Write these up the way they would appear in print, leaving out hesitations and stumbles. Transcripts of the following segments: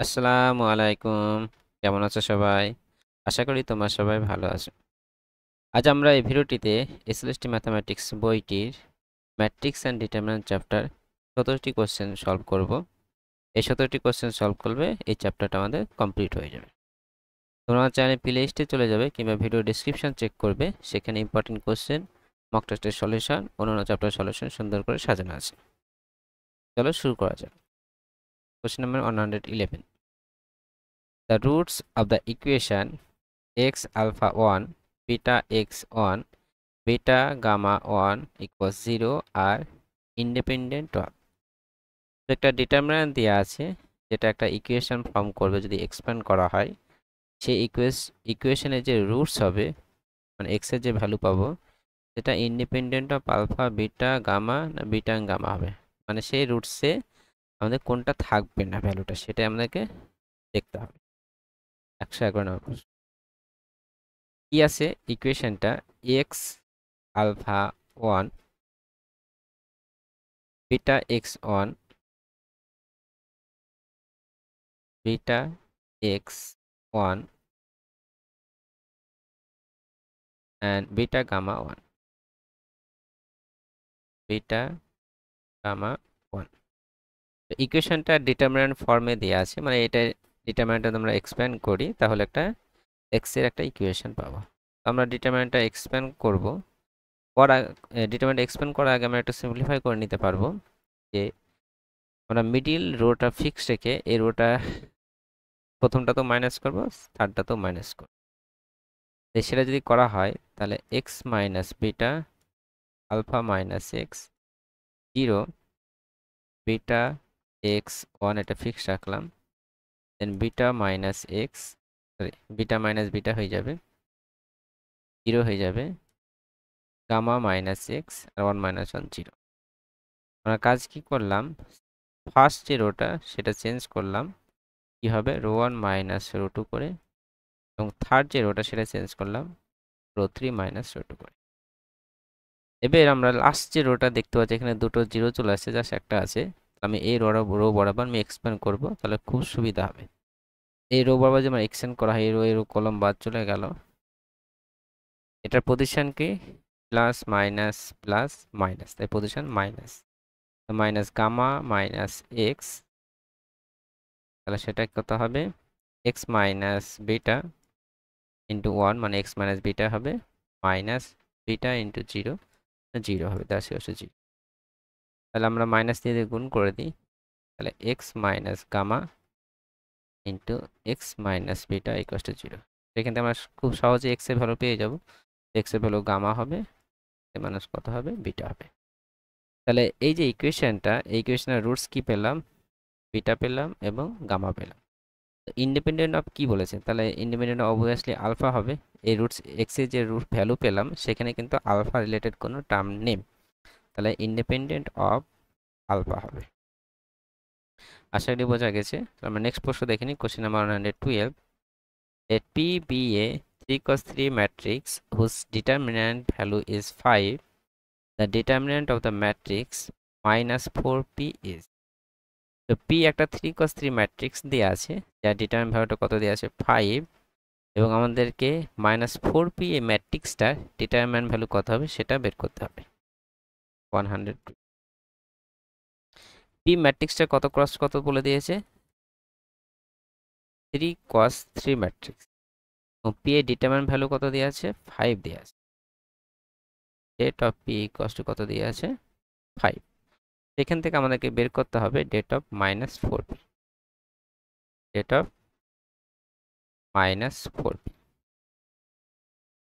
আসসালামু আলাইকুম। কেমন আছো সবাই? আশা করি তোমরা সবাই ভালো আছো। আজ আমরা এই ভিডিওটিতে এসএলএসটি ম্যাথামেটিক্স বইটির ম্যাট্রিক্স অ্যান্ড ডিটারমিন্যান্ট চ্যাপ্টার 17টি কোশ্চেন সলভ করব। এই 17টি কোশ্চেন সলভ করলে এই চ্যাপ্টারটা আমাদের কমপ্লিট হয়ে যাবে। তোমরা আমার চ্যানেলে প্লে লিস্টে চলে যাবে কিংবা ভিডিও ডেসক্রিপশন চেক করবে, সেখানে ইম্পর্টেন্ট কোশ্চেন, মক টেস্টের সলিউশন, অন্যান্য চ্যাপ্টার সলিউশন সুন্দর করে সাজানো আছে। চলো শুরু করা যাক। Question number 111, the roots of the equation x alpha 1 beta x1 beta gamma 1 equals 0 আর ইন্ডিপেন্ডেন্ট অফ। একটা ডিটারমিন্যান্ট দেওয়া আছে যেটা একটা ইকুয়েশন ফর্ম করবে যদি এক্সপ্যান্ড করা হয়। সেই ইকুয়েশনের যে রুটস হবে, মানে এক্স এর যে ভ্যালু পাবো, সেটা independent of alpha beta gamma না বিটা গামা হবে। মানে সেই রুটসে আমাদের কোনটা থাকবে না ভ্যালুটা, সেটা আমাদেরকে দেখতে হবে। 111 নম্বর প্রশ্ন। কি আছে ইকুয়েশনটা? X alpha 1 beta x1 beta x1 and beta gamma 1 beta gamma 1। তো ইকুয়েশনটা ডিটারমিন্যান্ট ফর্মে দেওয়া আছে, মানে এটা ডিটারমিন্যান্টটা আমরা এক্সপ্যান্ড করি তাহলে একটা x এর একটা ইকুয়েশন পাবো। আমরা ডিটারমিন্যান্টটা এক্সপ্যান্ড করব। ডিটারমিন্যান্ট এক্সপ্যান্ড করার আগে আমরা একটু সিম্পলিফাই করে নিতে পারবো যে আমরা মিডিল রোটা ফিক্স রেখে এই রোটা প্রথমটা তো মাইনাস করব, থার্ডটা তো মাইনাস করব। সেটা যদি করা হয় তাহলে x minus beta alpha minus x 0 beta x1 এটা ফিক্স রাখলাম, then beta minus x, sorry beta minus beta হয়ে যাবে 0 হয়ে যাবে, গামা মাইনাস এক্স আর 1 মাইনাস 1 0। আমরা কাজ কি করলাম, ফার্স্ট যে রোটা সেটা চেঞ্জ করলাম, কি হবে রো 1 মাইনাস রো 2 করে, এবং থার্ড যে রোটা সেটা চেঞ্জ করলাম রো 3 মাইনাস রো 2 করে। এবার আমরা লাস্ট যে রোটা দেখতে পাচ্ছি এখানে দুটো জিরো চলে আসছে, জাস্ট একটা আছে। আমি এই রো বরাবর আমি এক্সপ্যান্ড করব, তাহলে খুব সুবিধা হবে। এই রো বরাবর যেমন এক্সটেন্ড করা হয়, এই রো কলম বাদ চলে গেল। এটার পজিশন কি প্লাস মাইনাস প্লাস মাইনাস, তাই position minus, minus gamma minus x, তাহলে সেটা কত হবে এক্স মাইনাস বিটা ইন্টু 1, মানে এক্স মাইনাস বিটা হবে মাইনাস বিটা ইন্টু 0, 0 হবে, দ্যাটস ইকুয়াল টু 0। তাহলে আমরা মাইনাস দিয়ে গুণ করে দিই, তাহলে x minus gamma into x minus beta equal to 0। এখান থেকে আমরা খুব সহজে এক্স এর ভ্যালু পেয়ে যাব। এক্স এর ভ্যালু গামা হবে, মাইনাস কত হবে বিটা হবে। তাহলে এই যে ইকুয়েশনটা, এই ইকুয়েশনের রুটস কি পেলাম, বিটা পেলাম এবং গামা পেলাম। ইন্ডিপেন্ডেন্ট অফ কি বলেছে, তাহলে ইন্ডিপেন্ডেন্ট অফ অবভিয়াসলি আলফা হবে। এই রুটস এক্স এর যে রুট ভ্যালু পেলাম সেখানে কিন্তু আলফা রিলেটেড কোনো টার্ম নেই, তাহলে ইন্ডিপেন্ডেন্ট অফ আলফা হবে। আশা করি বোঝা গেছে। আমরা নেক্সট প্রশ্ন দেখে নিই, question number 112। A P be a 3 cos 3 matrix whose determinant value is 5, the determinant of the matrix minus 4p is। তো P একটা 3 cos 3 ম্যাট্রিক্স দেওয়া আছে, যার ডিটারমিন্যান্ট ভ্যালুটা কত দেওয়া আছে 5, এবং আমাদেরকে মাইনাস 4p এই ম্যাট্রিক্সটার ডিটারমিন্যান্ট ভ্যালু কত হবে সেটা বের করতে হবে। 100 P ম্যাট্রিক্সটা কত ক্রস কত বলে দিয়েছে 3 cos 3 ম্যাট্রিক্স, এবং P এর ডিটারমিন্যান্ট ভ্যালু কত দেওয়া আছে 5 দেওয়া আছে। Det of P equals to কত দেওয়া আছে 5। এখান থেকে আমাদেরকে বের করতে হবে det of minus 4p, det of minus 4p।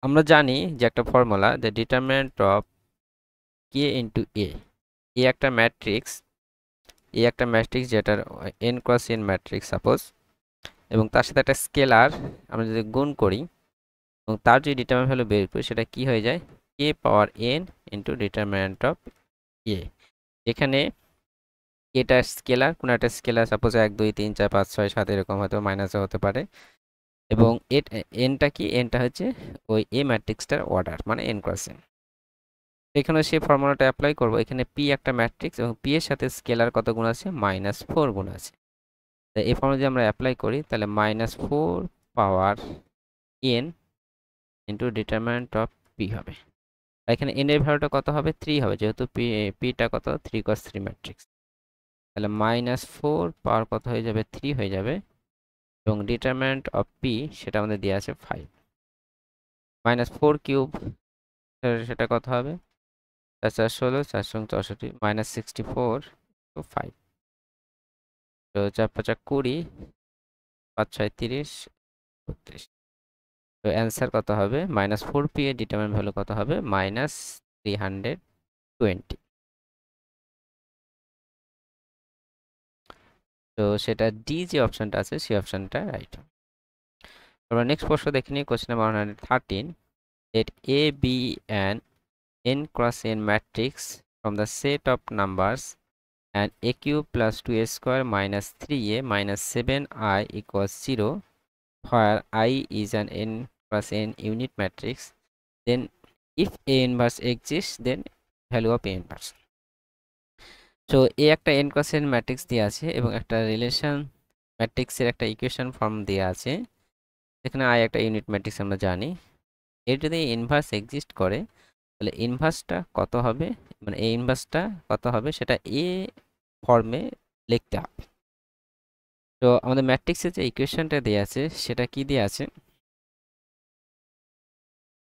আমরা জানি যে একটা ফর্মুলা, যে determinant of k into A, A একটা ম্যাট্রিক্স, এ একটা ম্যাট্রিক্স যেটার n cross n matrix suppose, এবং তার সাথে একটা স্কেলার আমরা যদি গুণ করি এবং তার যদি ডিটারমিন্যান্ট ভ্যালু বের করি, সেটা কি হয়ে যায় কে পাওয়ার n ইন্টু ডিটারমিন্যান্ট অফ এ। এখানে এটা স্কেলার, কোনো একটা স্কেলার সাপোজ 1 2 3 4 5 6 7 এরকম হয়তো মাইনাসও হতে পারে, এবং এনটা কি, এনটা হচ্ছে ওই এ ম্যাট্রিক্সটার অর্ডার, মানে n ক্রস n। এখানে সেই ফর্মুলাটা অ্যাপ্লাই করব। এখানে পি একটা ম্যাট্রিক্স এবং পি এর সাথে স্কেলার কত গুণ আছে -4 গুণ আছে, এই ফর্মুলা যদি আমরা অ্যাপ্লাই করি তাহলে -4 পাওয়ার n into determinant of P হবে। এখানে n এর ভ্যালুটা কত হবে? 3 হবে, যেহেতু পিটা কত 3 cos 3 ম্যাট্রিক্স। তাহলে -4 পাওয়ার কত হয়ে যাবে? 3 হয়ে যাবে, এবং ডিটারমিনেন্ট অফ পি সেটা আমাদের দেওয়া আছে 5। -4 কিউব সেটা কত হবে? 4 4 16, 4 64, -64 to 5। তো 4 5 20, 5 6 30, 32। তো অ্যান্সার কত হবে? -4 পি এর ডিটারমিনেন্ট ভ্যালু কত হবে? -320। তো সেটা ডি যে অপশনটা আছে সেই অপশনটা রাইট। আমরা নেক্সট প্রশ্ন দেখে নিই, question number 113। Let A be an n cross n matrix from the set of numbers and a cube plus 2a square minus 3a minus 7i equals 0, where I is an n cross n unit matrix. Then if A inverse exists, then value of A inverse. So A একটা n cross n matrix দেওয়া আছে এবং একটা relation ম্যাট্রিক্সের একটা equation form দেওয়া আছে। এখানে I একটা ইউনিট ম্যাট্রিক্স আমরা জানি। এর যদি ইনভার্স এক্সিস্ট করে তাহলে ইনভার্সটা কত হবে, মানে এই ইনভার্সটা কত হবে সেটা এ ফর্মে লিখতে হবে। তো আমাদের ম্যাট্রিক্সের যে ইকুয়েশনটা দেওয়া আছে সেটা কি দেওয়া আছে?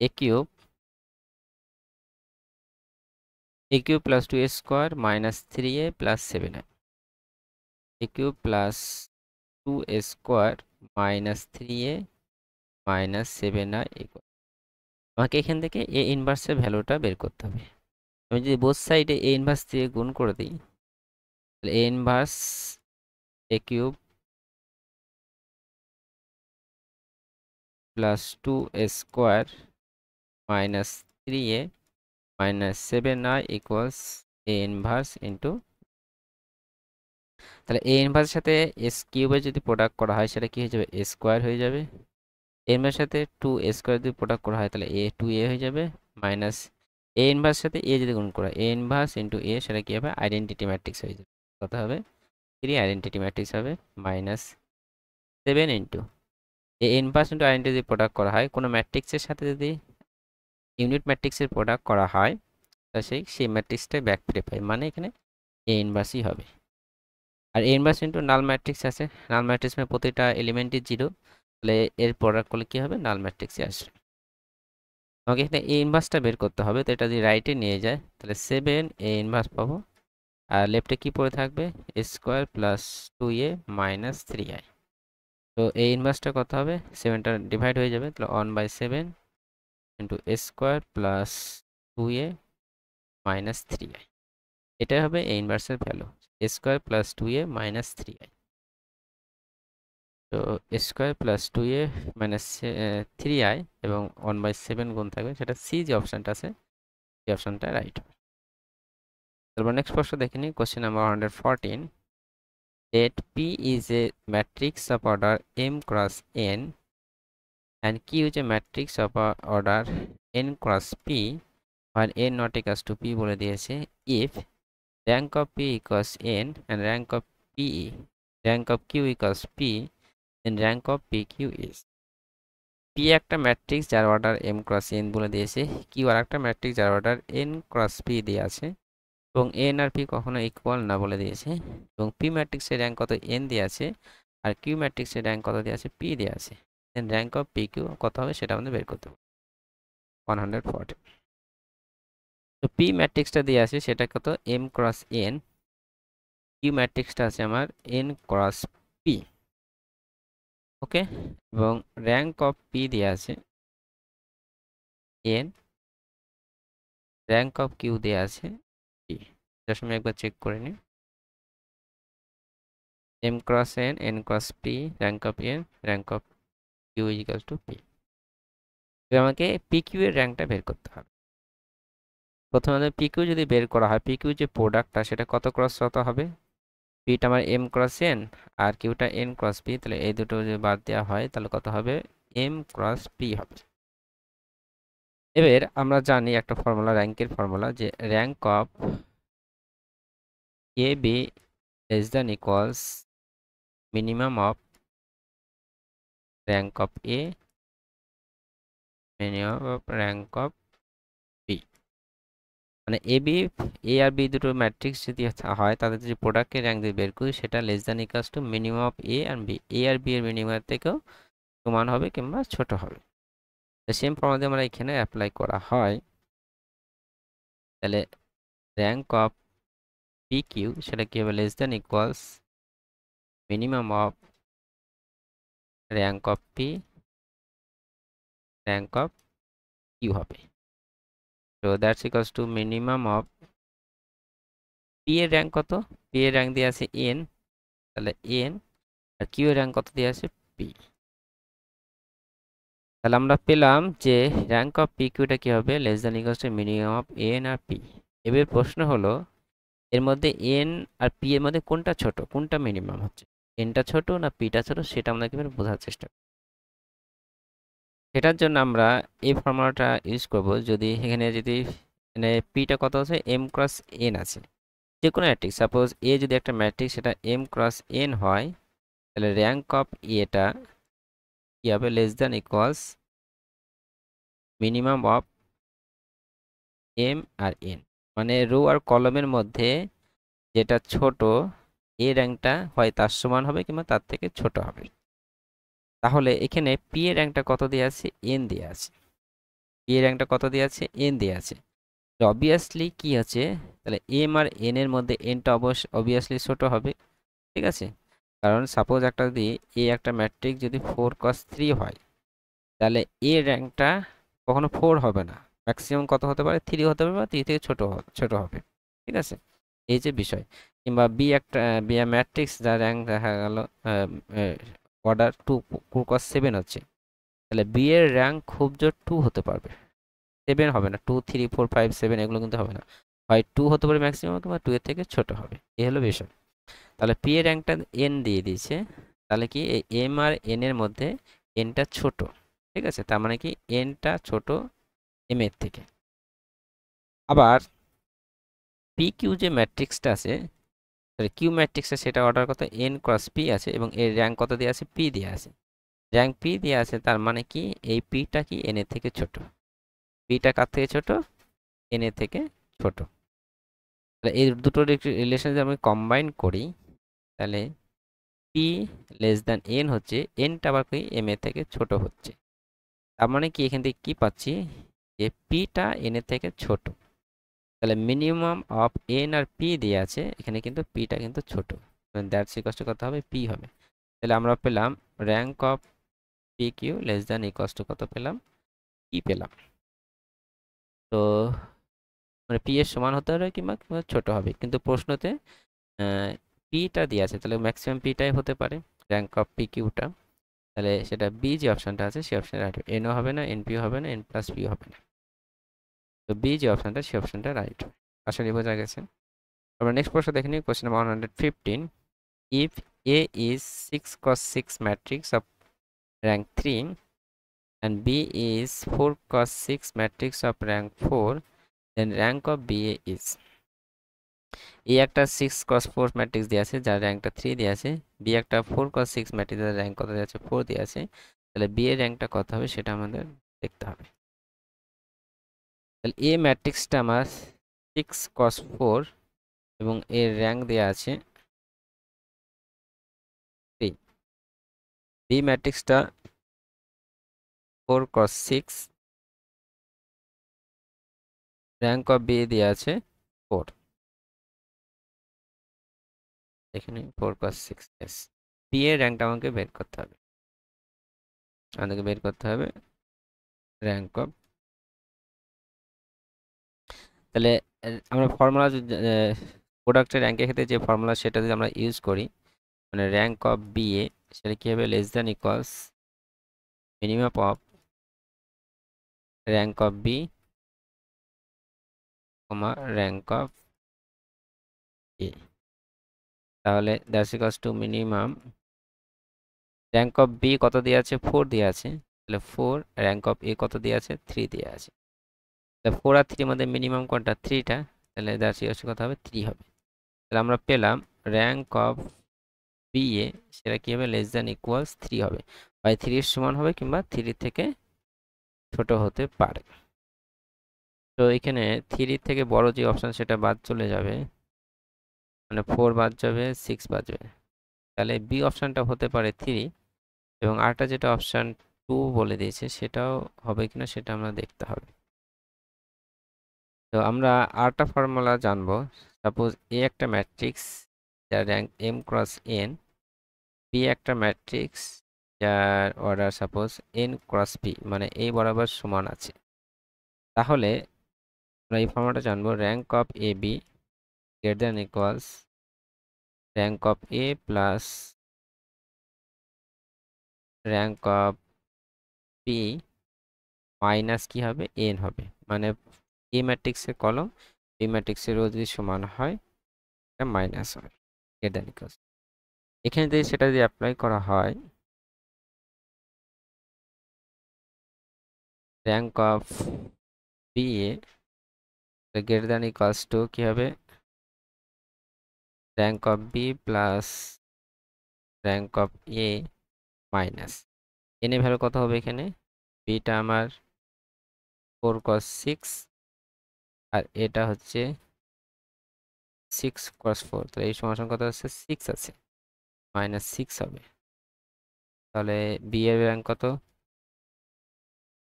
A cube plus 2a square minus 3a plus 7i, A cube plus 2a square minus 3a minus 7i equal. আমাকে এখান থেকে এ ইনভার্সের ভ্যালুটা বের করতে হবে। আমি যদি বোথ সাইডে এ ইনভার্স দিয়ে গুণ করে দিই তাহলে A inverse A cube plus 2a square minus 3a minus 7i equals A inverse into, তাহলে এ ইনভার্সের সাথে এস কিউবের যদি প্রোডাক্ট করা হয় সেটা কি হয়ে যাবে? এ স্কোয়ার হয়ে যাবে। এর সাথে 2a স্কোয়ার যদি প্রোডাক্ট করা হয় তাহলে এ 2a হয়ে যাবে, মাইনাস এ ইনভার্সের সাথে এ যদি গুণ করা হয় এ ইনভার্স ইন্টু এ, সেটা কি হবে? আইডেন্টিটি ম্যাট্রিক্স হয়ে যাবে। কত হবে? 3 আইডেন্টিটি ম্যাট্রিক্স হবে, minus 7 into A inverse into identity যদি প্রোডাক্ট করা হয় কোনো ম্যাট্রিক্সের সাথে যদি ইউনিট ম্যাট্রিক্সের প্রোডাক্ট করা হয় তাহলে সেই ম্যাট্রিক্সটাই ব্যাক ফিরে পাই, মানে এখানে এ ইনভার্সই হবে। আর এ ইনভার্স ইন্টু নাল ম্যাট্রিক্স আছে, নাল ম্যাট্রিক্স মানে প্রতিটা এলিমেন্টই 0, তাহলে এর প্রোডাক্ট করলে কি হবে? নাল ম্যাট্রিক্সে আসবে। আমাকে এখানে এ ইনভার্সটা বের করতে হবে, তো এটা যদি রাইটে নিয়ে যায় তাহলে 7 এ ইনভার্স পাবো, আর লেফটে কি পড়ে থাকবে? A square plus 2a minus 3i। তো এ ইনভার্সটা কত হবে? 7টা ডিভাইড হয়ে যাবে, তাহলে 1/7 into A square plus 2a minus 3i। এটাই হবে এ ইনভার্সের value, A square plus 2a minus 3i। তো এ square plus 2a minus 3i এবং 1/7 গুণ থাকবে, সেটা সি যে অপশানটা আছে সেই অপশানটা রাইট হবে। তারপর নেক্সট প্রশ্ন দেখে নিই, question number 114। Let P is a matrix of order m cross n and Q is a matrix of order n cross p while n not equals to p বলে দিয়েছে। If rank of p equals n and rank of q equals p, then rank of pq is। p একটা matrix যার order m cross n বলে দিয়েছে, q আর একটা matrix যার order n cross p দিয়ে আছে, এবং n আর p কখনো ইকুয়াল না বলে দিয়েছে, এবং p ম্যাট্রিক্সের র্যাঙ্ক কত n দিয়ে আছে, আর q ম্যাট্রিক্সের র্যাঙ্ক কত দিয়ে আছে? p দিয়ে আছে। দেন র্যাঙ্ক অফ pq কত হবে সেটা আমাদের বের করতে হবে, 140। তো p ম্যাট্রিক্সটা দিয়ে আছে সেটা কত? m cross n। q ম্যাট্রিক্সটা আছে আমার n ক্রস p, ওকে, এবং র্যাঙ্ক অফ p দিয়ে আছে n, র্যাঙ্ক অফ q দিয়ে আছে p। যার সময় একবার চেক করে নিই, m cross n cross p, rank of n, rank of q is equal to p। এবার আমাকে pq এর র্যাঙ্কটা বের করতে হবে। প্রথমে আমাদের pq যদি বের করা হয়, pq যে প্রোডাক্টটা সেটা কত ক্রস কত হবে? pটা আমার m cross n আর qটা n cross p, তাহলে এই দুটো যদি বাদ দেওয়া হয় তাহলে কত হবে? m cross p হবে। এবার আমরা জানি একটা ফর্মুলা, র্যাঙ্কের ফর্মুলা, যে rank of a b less than equals minimum of rank of A, minimum of rank of B. মানে এ আর বি দুটো ম্যাট্রিক্স যদি হয় তাদের যদি প্রোডাক্টকে র্যাঙ্ক দিয়ে বের করি সেটা less than equals to minimum of A আর বি। এ আর বি এর মিনিমাম থেকেও সমান হবে কিংবা ছোট হবে। সেম ফর্মুলা যদি আমরা এখানে অ্যাপ্লাই করা হয় তাহলে র্যাঙ্ক অফ পি কিউ সেটা কি হবে? Less than equals minimum of rank of P, rank of Q হবে। তো that's equals to minimum of P এর র্যাঙ্ক কত? পি এর র্যাঙ্ক দিয়ে আছে এন, তাহলে এন, আর কিউ এর র্যাঙ্ক কত দিয়ে আছে? পি। তাহলে আমরা পেলাম যে র্যাঙ্ক অফ পি কিউটা কি হবে? Less than equals to minimum of N আর পি। এবার প্রশ্ন হলো এর মধ্যে এন আর পি এর মধ্যে কোনটা ছোট, কোনটা মিনিমাম হচ্ছে? এনটা ছোট না পিটা ছোট সেটা আমরা কিভাবে বোঝার চেষ্টা করি। সেটার জন্য আমরা এই ফর্মুলাটা ইউজ করব। যদি এখানে মানে পিটা কত আছে? এম ক্রস এন আছে, যে কোনো ম্যাট্রিক্স। সাপোজ এ যদি একটা ম্যাট্রিক্স সেটা এম ক্রস এন হয়, তাহলে র্যাঙ্ক অফ এটা কি হবে? Less than equals minimum of M আর এন। মানে রো আর কলমের মধ্যে যেটা ছোট এ র্যাঙ্কটা হয় তার সমান হবে কিংবা তার থেকে ছোট হবে। তাহলে এখানে পি এর র্যাঙ্কটা কত দিয়ে আছে? এন দিয়ে আছে। পি এর র্যাঙ্কটা কত দিয়ে আছে? এন দিয়ে আছে। তো অবভিয়াসলি কি আছে, তাহলে এম আর এন এর মধ্যে এনটা অবভিয়াসলি ছোট হবে, ঠিক আছে? কারণ সাপোজ একটা যদি একটা ম্যাট্রিক্স যদি 4 cos 3 হয়, তাহলে এ র্যাঙ্কটা কখনো 4 হবে না, ম্যাক্সিমাম কত হতে পারে? 3 হতে পারে বা 3 থেকে ছোট হবে, ঠিক আছে? এই যে বিষয়। কিংবা বি ম্যাট্রিক্স যার র্যাঙ্ক দেখা গেল অর্ডার 2 cos 7 হচ্ছে, তাহলে বি এর র্যাঙ্ক খুব জোর 2 হতে পারবে, 7 হবে না। 2 3 4 5 7 এগুলো কিন্তু হবে না, হয় 2 হতে পারে ম্যাক্সিমাম কিংবা 2 এর থেকে ছোট হবে। এই হলো বিষয়। তাহলে পি এর র্যাঙ্কটা এন দিয়ে দিয়েছে, তাহলে কি এই এম আর এন এর মধ্যে এনটা ছোট, ঠিক আছে? তার মানে কি এনটা ছোট এম এর থেকে। আবার পি কিউ যে ম্যাট্রিক্সটা আছে, কিউ ম্যাট্রিক্সে সেটা অর্ডার কত? এন ক্রস পি আছে এবং এর র্যাঙ্ক কত দিয়ে আছে? পি দিয়ে আছে। র্যাঙ্ক পি দিয়ে আছে, তার মানে কি এই পিটা কি এন এর থেকে ছোট। পিটা কার থেকে ছোট? এন এর থেকে ছোট। তাহলে এই দুটো রিলেশন যদি আমি কম্বাইন করি, তাহলে পি লেস দ্যান এন হচ্ছে, এনটা আবার কি এম এর থেকে ছোট হচ্ছে। তার মানে কি এখান থেকে কি পাচ্ছি? যে পিটা এন এর থেকে ছোট। তাহলে মিনিমাম অফ এন আর পি দিয়ে আছে, এখানে কিন্তু পিটা কিন্তু ছোট, দ্যাটস ইকুয়ালস টু কত হবে? পি হবে। তাহলে আমরা পেলাম rank of P Q less than equals to কত পেলাম? পি পেলাম। তো মানে পি এর সমান হতে হবে কিংবা ছোট হবে, কিন্তু প্রশ্নতে পিটা দিয়ে আছে, তাহলে ম্যাক্সিমাম পিটাই হতে পারে র্যাঙ্ক অফ পি কিউটা। তাহলে সেটা বি যে অপশানটা আছে সেই অপশানে রাইট হবে। এনও হবে না, এনপিও হবে না, এন প্লাস পিও হবে না। তো বি যে অপশানটা সেই অপশানটা রাইট হবে। আশা করি বোঝা গেছে। আমরা নেক্সট প্রশ্ন দেখে নিই, question number 115। If A is 6 cos 6 matrix of rank 3 and B is 4 cos 6 matrix of rank 4, then rank of BA is। এ একটা 6 cos 4 ম্যাট্রিক্স দিয়ে আছে যার র্যাঙ্কটা 3 দিয়ে আছে, বি একটা 4 cos 6 ম্যাট্রিক্স যার র্যাঙ্ক কত দিয়ে আছে? 4 দিয়ে আছে। তাহলে বি এর র্যাঙ্কটা কত হবে সেটা আমাদের দেখতে হবে। তাহলে এ ম্যাট্রিক্সটা আমার 6 cos 4 এবং এর র্যাঙ্ক দেওয়া আছে 3। বি ম্যাট্রিক্সটা 4 cos 6, র্যাঙ্ক অফ বি দেওয়া আছে 4। এখানে 4 cos 6, yes। বি এর র্যাঙ্কটা আমাকে বের করতে হবে, আমাদেরকে বের করতে হবে র্যাঙ্ক অফ। তাহলে আমরা ফর্মুলা প্রোডাক্টের র্যাঙ্কের ক্ষেত্রে যে ফর্মুলা সেটা যদি আমরা ইউজ করি, মানে র্যাঙ্ক অফ বি এ সেটা কী হবে? Less than equals minimum of rank of B comma rank of A. তাহলে that's equals to minimum rank of B কত দিয়ে আছে? 4 দিয়ে আছে, তাহলে 4। র্যাঙ্ক অফ এ কত দিয়ে আছে? 3 দিয়ে আছে। তাহলে 4 আর 3 মধ্যে মিনিমাম কোনটা? 3টা, তাহলে দ্যাটস ইকুয়ালস কত হবে? 3 হবে। তাহলে আমরা পেলাম র্যাঙ্ক অফ বি এ সেটা কি হবে, লেস দ্যান ইকুয়ালস 3 হবে, হয় 3 এর সমান হবে কিংবা 3 থেকে ছোট হতে পারে। তো এখানে 3 থেকে বড় যে অপশন সেটা বাদ চলে যাবে, মানে 4 বাদ যাবে, 6 বাদ যাবে। তাহলে বি অপশনটা হতে পারে 3, এবং আরটা যেটা অপশন 2 বলে দিয়েছে সেটাও হবে কিনা সেটা আমরা দেখতে হবে। তো আমরা আরটা ফর্মুলা জানবো। সাপোজ এ একটা ম্যাট্রিক্স যার rank M cross N, P একটা ম্যাট্রিক্স যার order suppose N cross P, মানে এই বরাবর সমান আছে। তাহলে আমরা এই ফর্মুলাটা জানবো, rank of A B greater than equals rank of A plus rank of P minus কি হবে, এন হবে। মানে এ ম্যাট্রিক্সের কলম বি ম্যাট্রিক্সের রো যদি সমান হয় এটা মাইনাস হয়, গ্রেটার দ্যান ইকুয়ালস। এখানে যদি সেটা যদি অ্যাপ্লাই করা হয়, rank of B A greater than equals to কি হবে, rank of B plus rank of A minus N এর ভ্যালু কত হবে, এখানে বিটা আমার 4 cos 6 আর এটা হচ্ছে 6 cos 4, তাহলে এই সমান কত আছে, 6 আছে, মাইনাস 6 হবে। তাহলে বি এর র্যাঙ্ক কত,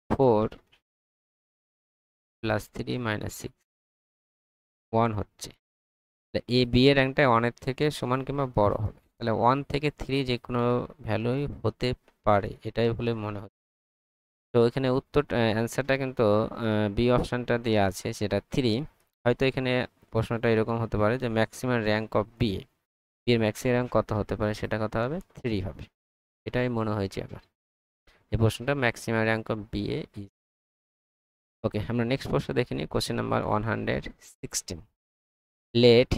4 প্লাস 3 মাইনাস 6, 1 হচ্ছে। এ বি এর র্যাঙ্কটা 1 এর থেকে সমান কিংবা বড় হবে, তাহলে 1 থেকে 3 যে কোনো ভ্যালুই হতে পারে, এটাই বলে মনে হচ্ছে। তো এখানে উত্তর অ্যান্সারটা কিন্তু বি অপশনটা দেওয়া আছে সেটা 3। হয়তো এখানে প্রশ্নটা এরকম হতে পারে যে ম্যাক্সিমাম র্যাঙ্ক অফ বি এর ম্যাক্সিমাম র্যাঙ্ক কত হতে পারে, সেটা কত হবে, 3 হবে। এটাই মনে হয়েছে আমার এই প্রশ্নটা, maximum rank of B A is. Okay, আমরা নেক্সট প্রশ্ন দেখে নিই, question number 116। Let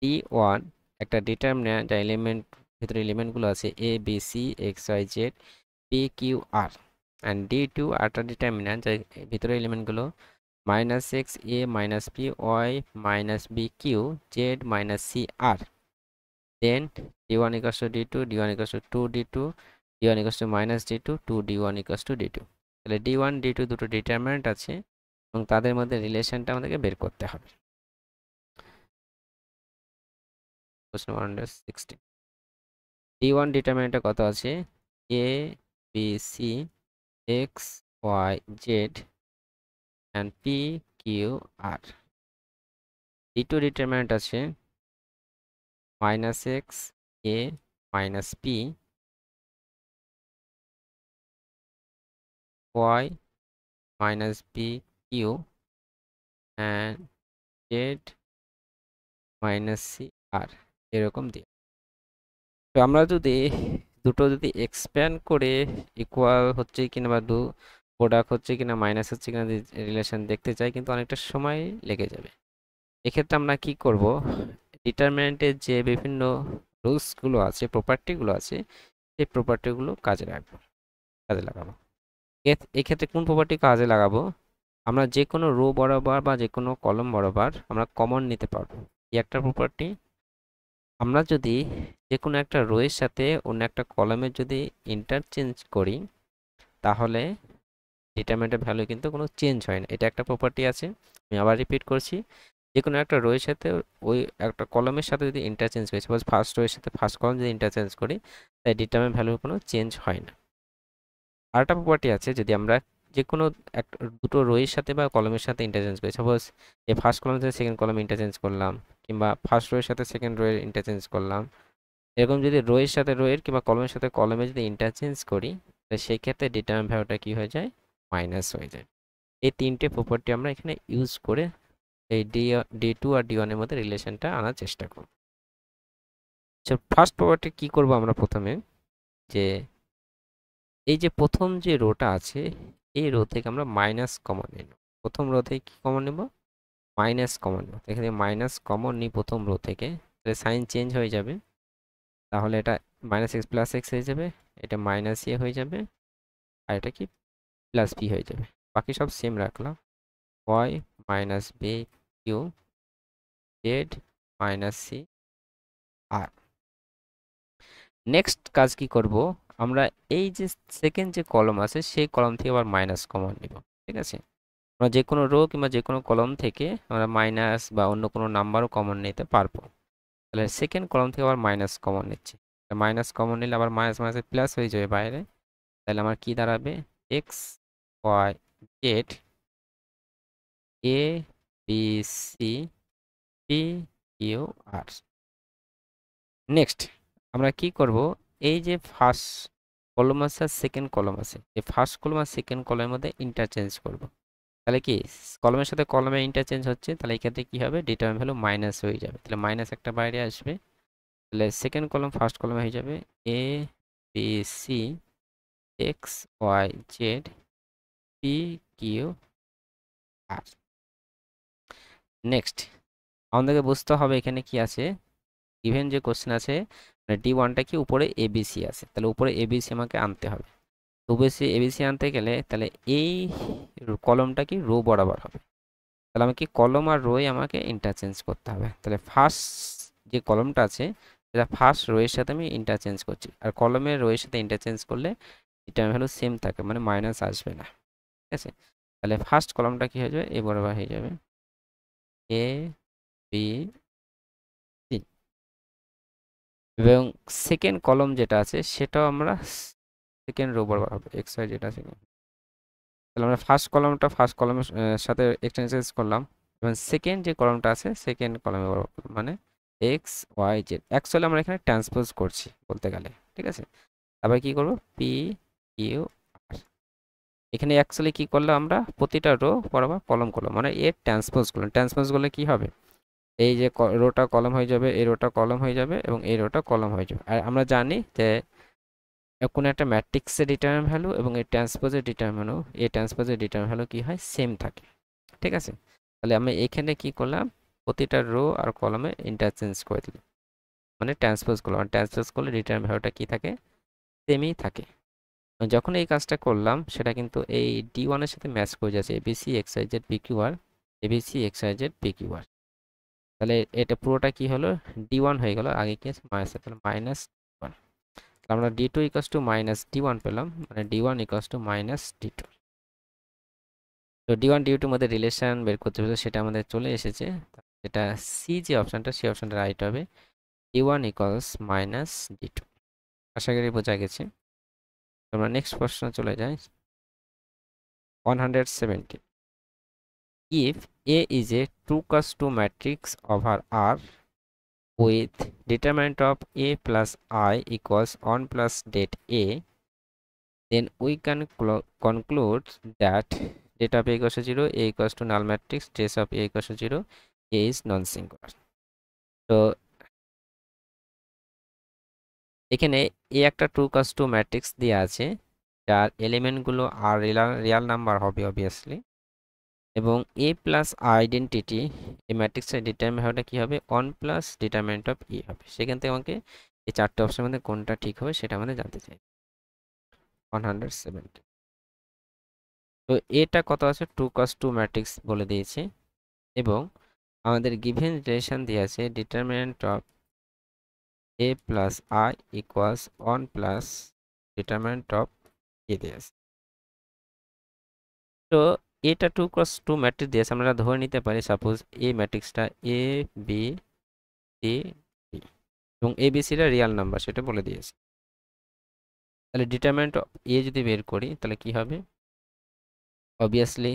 D one একটা ডিটারমিন্যান্ট, যা এলিমেন্ট ভিতরে এলিমেন্টগুলো আছে a b c x y z p q r, and D two আরেকটা ডিটারমিন্যান্ট, যার ভিতরে এলিমেন্টগুলো minus x a minus p y minus b q z minus c r. Then D one equals two D two, D one equals two two D two, D one equals two minus D two, two D one equals two D two. তাহলে D one D two দুটো determinant আছে এবং তাদের মধ্যে রিলেশনটা আমাদেরকে বের করতে হবে। প্রশ্ন 116, ডি ওয়ান ডিটারমিন্যান্টটা কত আছে, a b c x y z and p q r. D two determinant আছে minus x a minus p y minus b q and z minus c r, এরকম দিয়ে। তো আমরা যদি দুটো যদি এক্সপ্যান্ড করে ইকুয়াল হচ্ছে কিনা বা প্রোডাক্ট হচ্ছে কিনা মাইনাস হচ্ছে কিনা রিলেশন দেখতে চাই, কিন্তু অনেকটা সময় লেগে যাবে। এক্ষেত্রে আমরা কি করব, ডিটারমিনেন্টের যে বিভিন্ন রুলসগুলো আছে, প্রপার্টিগুলো আছে, সেই প্রপার্টিগুলো কাজে লাগাবো। এক্ষেত্রে কোন প্রপার্টি কাজে লাগাবো, আমরা যে কোনো রো বরাবর বা যে কোনো কলম বরাবর আমরা কমন নিতে পারবো। এই একটা প্রপার্টি, আমরা যদি যে কোনো একটা রো এর সাথে অন্য একটা কলামের যদি ইন্টারচেঞ্জ করি, তাহলে ডিটারমিনেন্টের ভ্যালু কিন্তু কোনো চেঞ্জ হয় না, এটা একটা প্রপার্টি আছে। আমি আবার রিপিট করছি, যে কোনো একটা রো এর সাথে ওই একটা কলামের সাথে যদি ইন্টারচেঞ্জ করি, সাপোজ ফার্স্ট রো এর সাথে ফার্স্ট কলাম যদি ইন্টারচেঞ্জ করি, তাই ডিটারমিনেন্ট ভ্যালুর কোনো চেঞ্জ হয় না। আরেকটা প্রপার্টি আছে, যদি আমরা যে কোনো দুটো রো এর সাথে বা কলামের সাথে ইন্টারচেঞ্জ করি, সাপোজ এই ফার্স্ট কলাম থেকে সেকেন্ড কলাম ইন্টারচেঞ্জ করলাম, কিংবা ফার্স্ট রো এর সাথে সেকেন্ড রো এর ইন্টারচেঞ্জ করলাম, এরকম যদি রো এর সাথে রো এর কিংবা কলমের সাথে কলমে যদি ইন্টারচেঞ্জ করি, তো সেই ক্ষেত্রে ডিটারমিনেন্ট ভ্যালুটা কি হয়ে যায়, মাইনাস হয়ে যায়। এই তিনটে প্রপার্টি আমরা এখানে ইউজ করে এই ডি টু আর ডি ওয়ানের মধ্যে রিলেশনটা আনার চেষ্টা করব। আচ্ছা, ফার্স্ট প্রপার্টি কি করব আমরা প্রথমে, যে এই যে প্রথম যে রোটা আছে এই রো থেকে আমরা মাইনাস কমন নেব। প্রথম রো থেকে কি কমন নেব, মাইনাস কমন নেব। এখানে মাইনাস কমন নিই প্রথম রো থেকে, তাহলে সাইন চেঞ্জ হয়ে যাবে, তাহলে এটা মাইনাস এক্স প্লাস এক্স হয়ে যাবে, এটা মাইনাস এ হয়ে যাবে, আর এটা কি প্লাস বি হয়ে যাবে। বাকি সব সেম রাখলাম, y minus b q z minus c r. Next কাজ কি করব, আমরা এই যে সেকেন্ড যে কলম আছে সেই কলম থেকে আবার মাইনাস কমন নিব। ঠিক আছে, আমরা যে কোনো রো কিংবা যে কোনো কলম থেকে আমরা মাইনাস বা অন্য কোনো নাম্বারও কমন নিতে পারবো। তাহলে সেকেন্ড কলম থেকে আবার মাইনাস কমন নিচ্ছি। মাইনাস কমন নিলে আবার মাইনাস মাইনাসে প্লাস হয়ে যাবে বাইরে। তাহলে আমার কি দাঁড়াবে, এক্স ওয়াই জেড এ b C P q r. Next আমরা কি করব, এই যে ফার্স্ট কলম আছে আর সেকেন্ড কলম আছে, এই ফার্স্ট কলম আর সেকেন্ড কলমের মধ্যে ইন্টারচেঞ্জ করব। তাহলে কি কলমের সাথে কলমে ইন্টারচেঞ্জ হচ্ছে, তাহলে এই ক্ষেত্রে কি হবে, ডিটারমিনেন্ট ভ্যালু মাইনাস হয়ে যাবে। তাহলে মাইনাস একটা বাইরে আসবে। তাহলে সেকেন্ড কলম ফার্স্ট কলমে হয়ে যাবে a b c x y z p q r. Next আমাদেরকে বুঝতে হবে এখানে কি আছে, ইভেন যে কোশ্চেন আছে মানে ডি ওয়ানটা কি উপরে এবিসি আছে, তাহলে উপরে এবিসি আমাকে আনতে হবে। ওবিসি এবিসি আনতে গেলে তাহলে এই কলমটা কি রো বরাবর হবে। তাহলে আমাকে কলম আর রোয়ে আমাকে ইন্টারচেঞ্জ করতে হবে। তাহলে ফার্স্ট যে কলমটা আছে সেটা ফার্স্ট রোয়ের সাথে আমি ইন্টারচেঞ্জ করছি, আর কলমের রোয়ের সাথে ইন্টারচেঞ্জ করলে এটা ভ্যালু সেম থাকে, মানে মাইনাস আসবে না। ঠিক আছে, তাহলে ফার্স্ট কলমটা কি হয়ে যাবে, এ বরাবর হয়ে যাবে এ বি সি, এবং সেকেন্ড কলম যেটা আছে সেটাও আমরা সেকেন্ড রো বরাবর হবে এক্স ওয়াই যেটা আছে। তাহলে আমরা ফার্স্ট কলমটা ফার্স্ট কলমের সাথে এক্সচেঞ্জ করলাম, এবং সেকেন্ড যে কলমটা আছে সেকেন্ড কলমে বরাবর মানে এক্স ওয়াই জেড। অ্যাকচুয়ালি আমরা এখানে ট্রান্সপোজ করছি বলতে গেলে। ঠিক আছে, তারপরে কি করব, পি কিউ আর। এখানে অ্যাকচুয়ালি কি করলাম, আমরা প্রতিটা রো বরাবর কলম করলাম, মানে এর ট্রান্সপোজ করলাম। ট্রান্সপোজ করলে কি হবে, এই যে রোটা কলম হয়ে যাবে, এই রোটা কলম হয়ে যাবে, এবং এই রোটা কলম হয়ে যাবে। আর আমরা জানি যে কোনো একটা ম্যাট্রিক্সের ডিটারমিনেন্ট ভ্যালু এবং এই ট্রান্সপোজের ডিটারমিনেন্ট ভ্যালু, এই ট্রান্সপোজের ডিটারমিনেন্ট ভ্যালু কি হয়, সেম থাকে। ঠিক আছে, তাহলে আমি এখানে কি করলাম, প্রতিটা রো আর কলমে ইন্টারচেঞ্জ করে দিলাম, মানে ট্রান্সপোজ করলাম। আর ট্রান্সপোজ করলে ডিটারমিনেন্ট ভ্যালুটা কি থাকে, সেমই থাকে। যখন এই কাজটা করলাম সেটা কিন্তু এই ডি ওয়ানের সাথে ম্যাচ করে যাচ্ছে, abc x y z p q r, abc x y z p q r. তাহলে এটা পুরোটা কি হলো, ডি ওয়ান হয়ে গেল, আগে কি আছে মাইনাস, তাহলে মাইনাস ওয়ান। আমরা D two equals two minus D one পেলাম, মানে D one equals two minus D two. তো ডি ওয়ান ডি টুর মধ্যে রিলেশন বের করতে হবে, সেটা আমাদের চলে এসেছে। এটা সি যে অপশানটা, সেই অপশানটা রাইট হবে, D one equals minus D two. আশা করি বোঝা গেছে। আমরা নেক্সট প্রশ্ন চলে যাই, 170। If A is a 2x2 matrix over R with determinant of A plus I equals 1 plus det A, then we can conclude that det of A equals to 0, A equals to null matrix, trace of A equals to 0, A is non-singular. তো এখানে এ একটা 2x2 matrix দেওয়া আছে, যার এলিমেন্টগুলো আর Real number হবে obviously, এবং এ plus identity এই ম্যাট্রিক্সের ডিটারমিনেন্টটা কী হবে, 1 প্লাস ডিটারমিনেন্ট অফ ই হবে। সেখান থেকে আমাকে এই চারটে অপশনের মধ্যে কোনটা ঠিক হবে সেটা আমাদের জানতে চাই। 170, তো এটা কত আছে, 2x2 ম্যাট্রিক্স বলে দিয়েছে, এবং আমাদের গিভেন রিলেশন দিয়ে আছে determinant of A plus I equals 1 plus determinant of A দিয়ে আছে। তো এটা 2x2 ম্যাট্রিক্স দিয়েছে, আমরা ধরে নিতে পারি সাপোজ এই ম্যাট্রিক্সটা এ বি সি ডি, এবং এবিসিটা রিয়াল নাম্বার সেটা বলে দিয়েছে। তাহলে ডিটারমিনেন্ট অফ এ যদি বের করি তাহলে কি হবে, অবভিয়াসলি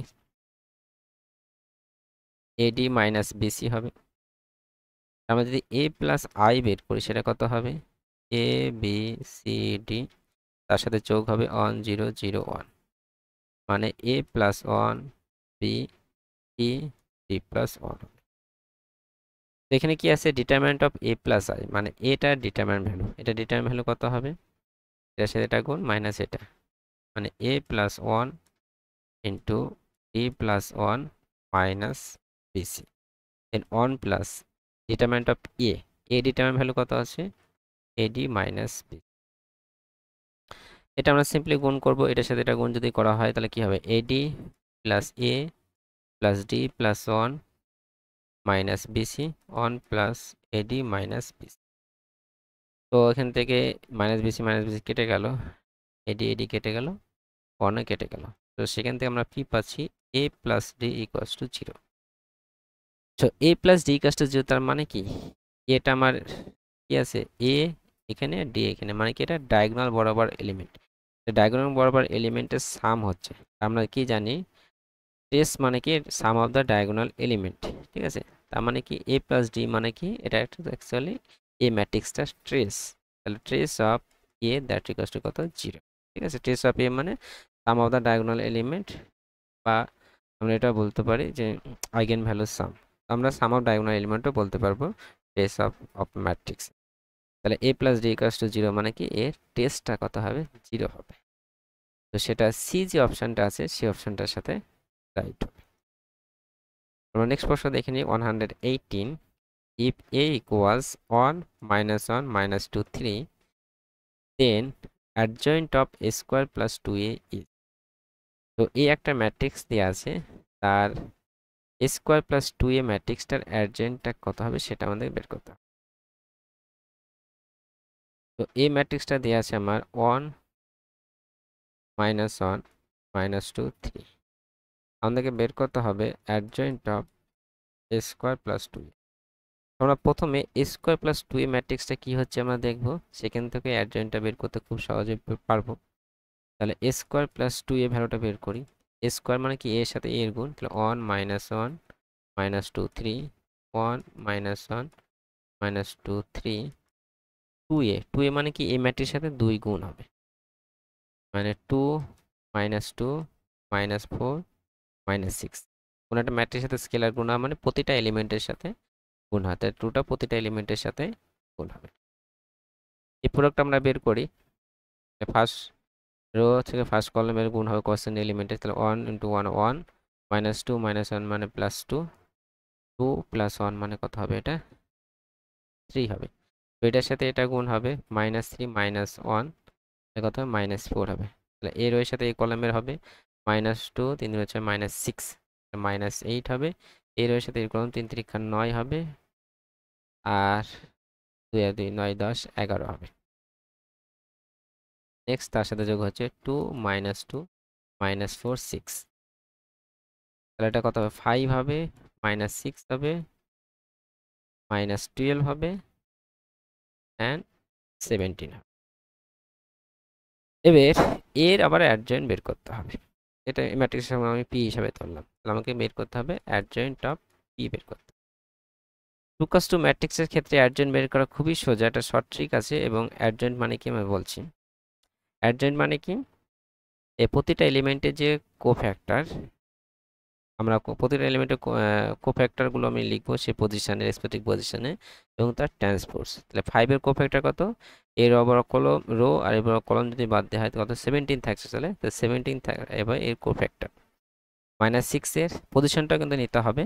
এডি মাইনাস বিসি হবে। আমরা যদি এ প্লাস আই বের করি সেটা কত হবে, এ বি সি ডি, তার সাথে যোগ হবে 1 0 0 1, মানে a plus 1 b e d plus 1। এখানে কি আছে, determinant of A plus I, মানে এটা ডিটারমিনেন্ট ভ্যালু, এটা ডিটারমিনেন্ট ভ্যালু কত হবে, এটার সাথে এটা গুণ মাইনাস এটা, মানে a plus 1 into d plus 1 minus bc, then 1 plus determinant of A, A determinant value কত আছে, এডি মাইনাস বি। এটা আমরা সিম্পলি গুণ করব, এটার সাথে এটা গুণ যদি করা হয় তাহলে কি হবে, ad plus a plus d plus 1 minus bc, 1 plus ad minus bc. তো এখান থেকে মাইনাস বিসি কেটে গেল, এডি এডি কেটে গেল, 1 কেটে গেল। তো সেখান থেকে আমরা কি পাচ্ছি, a plus D equals to 0। তো a plus D equals to 0 তার মানে কি, এটা আমার কি আছে, a এখানে ডি এখানে, মানে কি এটা ডায়াগোনাল বরাবর এলিমেন্ট। ডায়াগোনাল বরাবর এলিমেন্টের সাম হচ্ছে, আমরা কি জানি ট্রেস মানে কি সাম অফ দ্য ডায়াগোনাল এলিমেন্ট, ঠিক আছে। তার মানে কি a প্লাস ডি মানে কি, এটা একটা অ্যাকচুয়ালি এ ম্যাট্রিক্সটা ট্রেস, তাহলে trace of A that equals to কত, 0, ঠিক আছে। ট্রেস অফ এ মানে সাম অফ দ্য ডায়াগোনাল এলিমেন্ট, বা আমরা এটা বলতে পারি যে আইগেন ভ্যালুর সাম। আমরা সাম অফ ডায়াগোনাল এলিমেন্টও বলতে পারবো ট্রেস অফ ম্যাট্রিক্স। তাহলে a plus D equals to 0 মানে কি এর টেস্টটা কত হবে, 0 হবে। তো সেটা সি যে অপশনটা আছে সেই অপশনটার সাথে রাইট হবে। আমরা নেক্সট প্রশ্ন দেখে নিই 118, if a equals 1 minus 1 minus 2 3, then adjoint of a square plus 2a is। তো এই একটা ম্যাট্রিক্স দেওয়া আছে, তার a স্কোয়ার প্লাস 2a ম্যাট্রিক্সটার অ্যাডজয়েন্টটা কত হবে সেটা আমাদের বের করতে হবে। তো এই ম্যাট্রিক্সটা দেওয়া আছে আমার 1 minus 1 minus 2 3, আমাদেরকে বের করতে হবে adjoint of a square plus 2a। আমরা প্রথমে a স্কোয়ার প্লাস 2a ম্যাট্রিক্সটা কি হচ্ছে আমরা দেখব, সেখান থেকে অ্যাডজয়েন্টটা বের করতে খুব সহজে পারবো। তাহলে a স্কোয়ার প্লাস 2a ভ্যালুটা বের করি। a স্কোয়ার মানে কি a এর সাথে a এর গুণ, তাহলে 1 minus 1 minus 2 3, 1 minus 1 minus 2 3, 2a মানে কি a ম্যাট্রিক্সের সাথে 2 গুণ হবে, মানে 2 minus 2 minus 4 minus 6। কোন একটা ম্যাট্রিক্সের সাথে স্কেলার গুণ হয় মানে প্রতিটা এলিমেন্টের সাথে গুণ হয়, তাই 2টা প্রতিটা এলিমেন্টের সাথে গুণ হবে। এই প্রোডাক্ট আমরা বের করি, ফার্স্ট রো থেকে ফার্স্ট কলামের গুণ হবে কোশ্চেন এলিমেন্টের, তাহলে 1 ইন্টু 1 1 মাইনাস 2 মাইনাস 1 মানে প্লাস 2, 2 প্লাস 1 মানে কত হবে, এটা 3 হবে। তো এটার সাথে এটা গুণ হবে মাইনাস 3 মাইনাস 1 কত হবে, মাইনাস 4 হবে। তাহলে এর ওই সাথে এই কলামের হবে মাইনাস 2 3 হচ্ছে মাইনাস 6, মাইনাস 8 হবে। এর ওই সাথে এই কলাম 3 3 9 হবে, আর 2 আর 2 9 10 11 হবে। নেক্সট তার সাথে যোগ হচ্ছে 2 মাইনাস 2 মাইনাস 4 6, তাহলে এটা কত হবে, 5 হবে, মাইনাস 6 হবে, মাইনাস 12 হবে, অ্যান্ড 17 হবে। এবার এর আবার অ্যাডজয়েন্ট বের করতে হবে, এটা এই ম্যাট্রিক্সের সঙ্গে আমি পি হিসাবে ধরলাম, তাহলে আমাকে বের করতে হবে অ্যাডজয়েন্ট অফ পি বের করতে হবে। লুকাস টু ম্যাট্রিক্সের ক্ষেত্রে অ্যাডজয়েন্ট বের করা খুবই সোজা, একটা শর্ট ট্রিক আছে। এবং অ্যাডজয়েন্ট মানে কি আমি বলছি, অ্যাডজয়েন্ট মানে কি, এই প্রতিটা এলিমেন্টের যে কোফ্যাক্টর, আমরা প্রতিটা এলিমেন্টের কোফ্যাক্টরগুলো আমি লিখবো সে পজিশনে, রেসপেক্টিভ পজিশনে, এবং তার ট্রান্সপোজ। তাহলে 5-এর কোফ্যাক্টর কত, এর ওপর কলম রো আর এর কলম যদি বাদ দেওয়া হয় কত, 17 থাকছে। তাহলে তো 17 এবার এর কোফ্যাক্টর। মাইনাস 6-এর পজিশনটা কিন্তু নিতে হবে,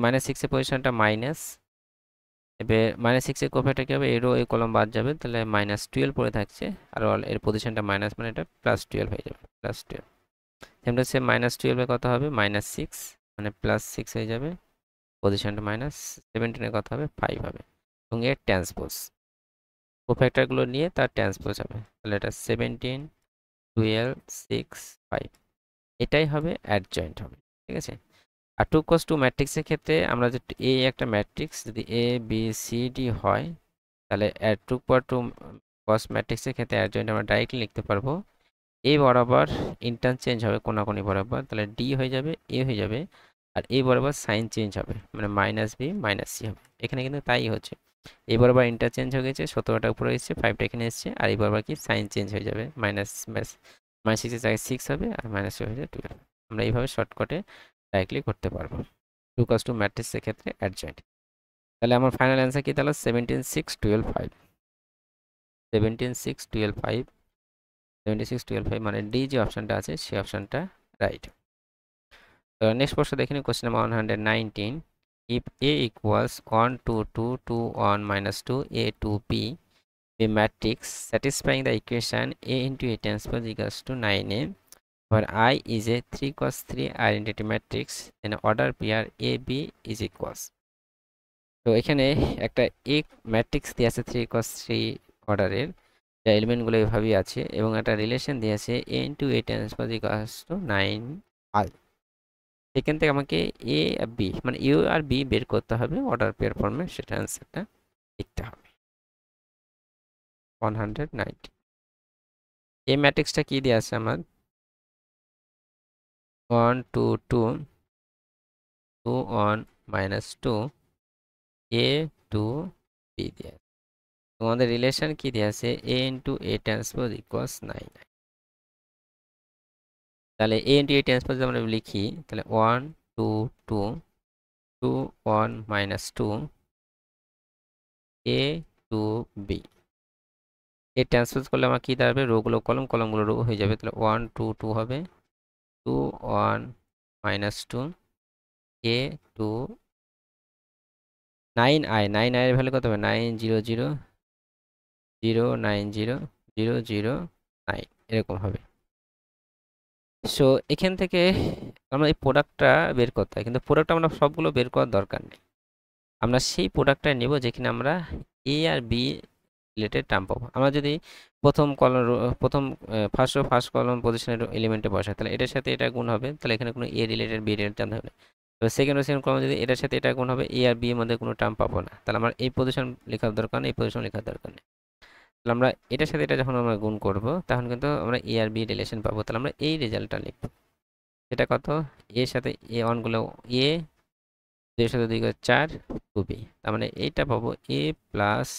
মাইনাস 6-এর পজিশনটা মাইনাস, এবার মাইনাস 6-এর কোফ্যাক্টর কী হবে, এরও এই কলম বাদ যাবে, তাহলে মাইনাস 12 পড়ে থাকছে, আর এর পজিশনটা মাইনাস মানে এটা প্লাস 12 হয়ে যাবে, প্লাস 12। সেমটা হচ্ছে মাইনাস 12-এ কত হবে, মাইনাস 6 মানে প্লাস 6 হয়ে যাবে, পজিশনটা মাইনাস 17-এ কত হবে, 5 হবে। এবং এর ট্রান্সপোজ কোফ্যাক্টরগুলো নিয়ে তার ট্রান্সপোজ হবে, তাহলে এটা 17 12 6 5, এটাই হবে অ্যাডজয়েন্ট হবে, ঠিক আছে। আর 2 cos 2 ম্যাট্রিক্সের ক্ষেত্রে আমরা যদি এ একটা ম্যাট্রিক্স যদি এ বি সি ডি হয়, তাহলে 2 পর 2 cos ম্যাট্রিক্সের ক্ষেত্রে অ্যাডজয়েন্ট আমরা ডাইরেক্টলি লিখতে পারবো, এ বরাবর ইন্টারচেঞ্জ হবে কোনাকুনি বরাবর, তাহলে ডি হয়ে যাবে এ হয়ে যাবে, আর এ বরাবর সাইন চেঞ্জ হবে, মানে মাইনাস বি মাইনাস সি হবে। এখানে কিন্তু তাই হচ্ছে, এ বরাবর ইন্টারচেঞ্জ হয়ে গেছে, 17টা উপরে এসেছে, 5টা এখানে এসেছে, আর এই বরাবর কি সাইন চেঞ্জ হয়ে যাবে, মাইনাস মাইনাস 6-এর জায়গায় 6 হবে, আর মাইনাস হয়ে যাবে 12। আমরা এইভাবে শর্টকাটে ডাইরেক্টলি করতে পারবো 2 cos 2 ম্যাট্রিক্সের ক্ষেত্রে অ্যাডজয়েন্ট। তাহলে আমার ফাইনাল অ্যান্সার কি, তাহলে 17 6 12 5, 17 6 12 5, 76 12 5, মানে ডি যে অপশনটা আছে সেই অপশনটা রাইট। তো নেক্সট প্রশ্ন দেখে নিই, question number 119, if A equals 1 2 2 2 1 minus 2 a 2 b, a matrix satisfying the equation a into a transpose equals to 9a, where I is a 3 cos 3 identity matrix, then order pair a b is equals। তো এখানে একটা এ matrix দিয়ে আছে 3 cos 3 অর্ডারের, যা এলিমেন্টগুলো এভাবেই আছে এবং একটা রিলেশন দিয়ে আছে a into a transpose equals to 9i। এখান থেকে আমাকে এ আর বি মানে ইউ আর বি বের করতে হবে অর্ডার পেয়ার ফর্মে, সেটা অ্যান্সারটা লিখতে হবে 190। এই ম্যাট্রিক্সটা কি দিয়ে আছে আমার 1 2 2 2 1 মাইনাস 2 a 2 b দিয়ে আছে। তোমাদের রিলেশন কি দিয়ে আছে a into a transpose equals 9। তাহলে a ইন্টু a ট্রান্সপোজ আমরা লিখি, তাহলে 1 2 2 2 1 minus 2 a 2 b। A transpose করলে আমার কি দাঁড়াবে, রোগুলো কলম, কলমগুলো রো হয়ে যাবে। তাহলে 1 2 2 হবে 2 1 মাইনাস 2 a 2 9i। 9i এর ভ্যালু কত হবে 9 0 0 0 9 0 0 0 9 এরকম হবে। সো এখান থেকে আমরা এই প্রোডাক্টটা বের করতে হয়, কিন্তু প্রোডাক্ট আমরা সবগুলো বের করার দরকার নেই। আমরা সেই প্রোডাক্টটা নেব যেখানে আমরা এ আর বি রিলেটেড টার্ম পাবো। আমরা যদি প্রথম ফার্স্ট কলম পজিশনের এলিমেন্টে বসাই, তাহলে এটার সাথে এটা গুণ হবে, তাহলে এখানে কোনো এ রিলেটেড বি রিলেটেড টার্ম হবে না। তবে সেকেন্ড কলম যদি এটার সাথে এটা গুণ হবে, এ আর বি এর মধ্যে কোনো টার্ম পাবো না, তাহলে আমার এই পজিশন লেখার দরকার নেই, এই পজিশন লেখার দরকার নেই। তাহলে আমরা এটার সাথে এটা যখন আমরা গুণ করব, তখন কিন্তু আমরা এ আর বি রিলেশন পাবো। তাহলে আমরা এই রেজাল্টটা লিখব, সেটা কত, এর সাথে এ ওয়ানগুলো এ, 2 সাথে 2 4 2b। তার মানে এইটা পাবো a প্লাস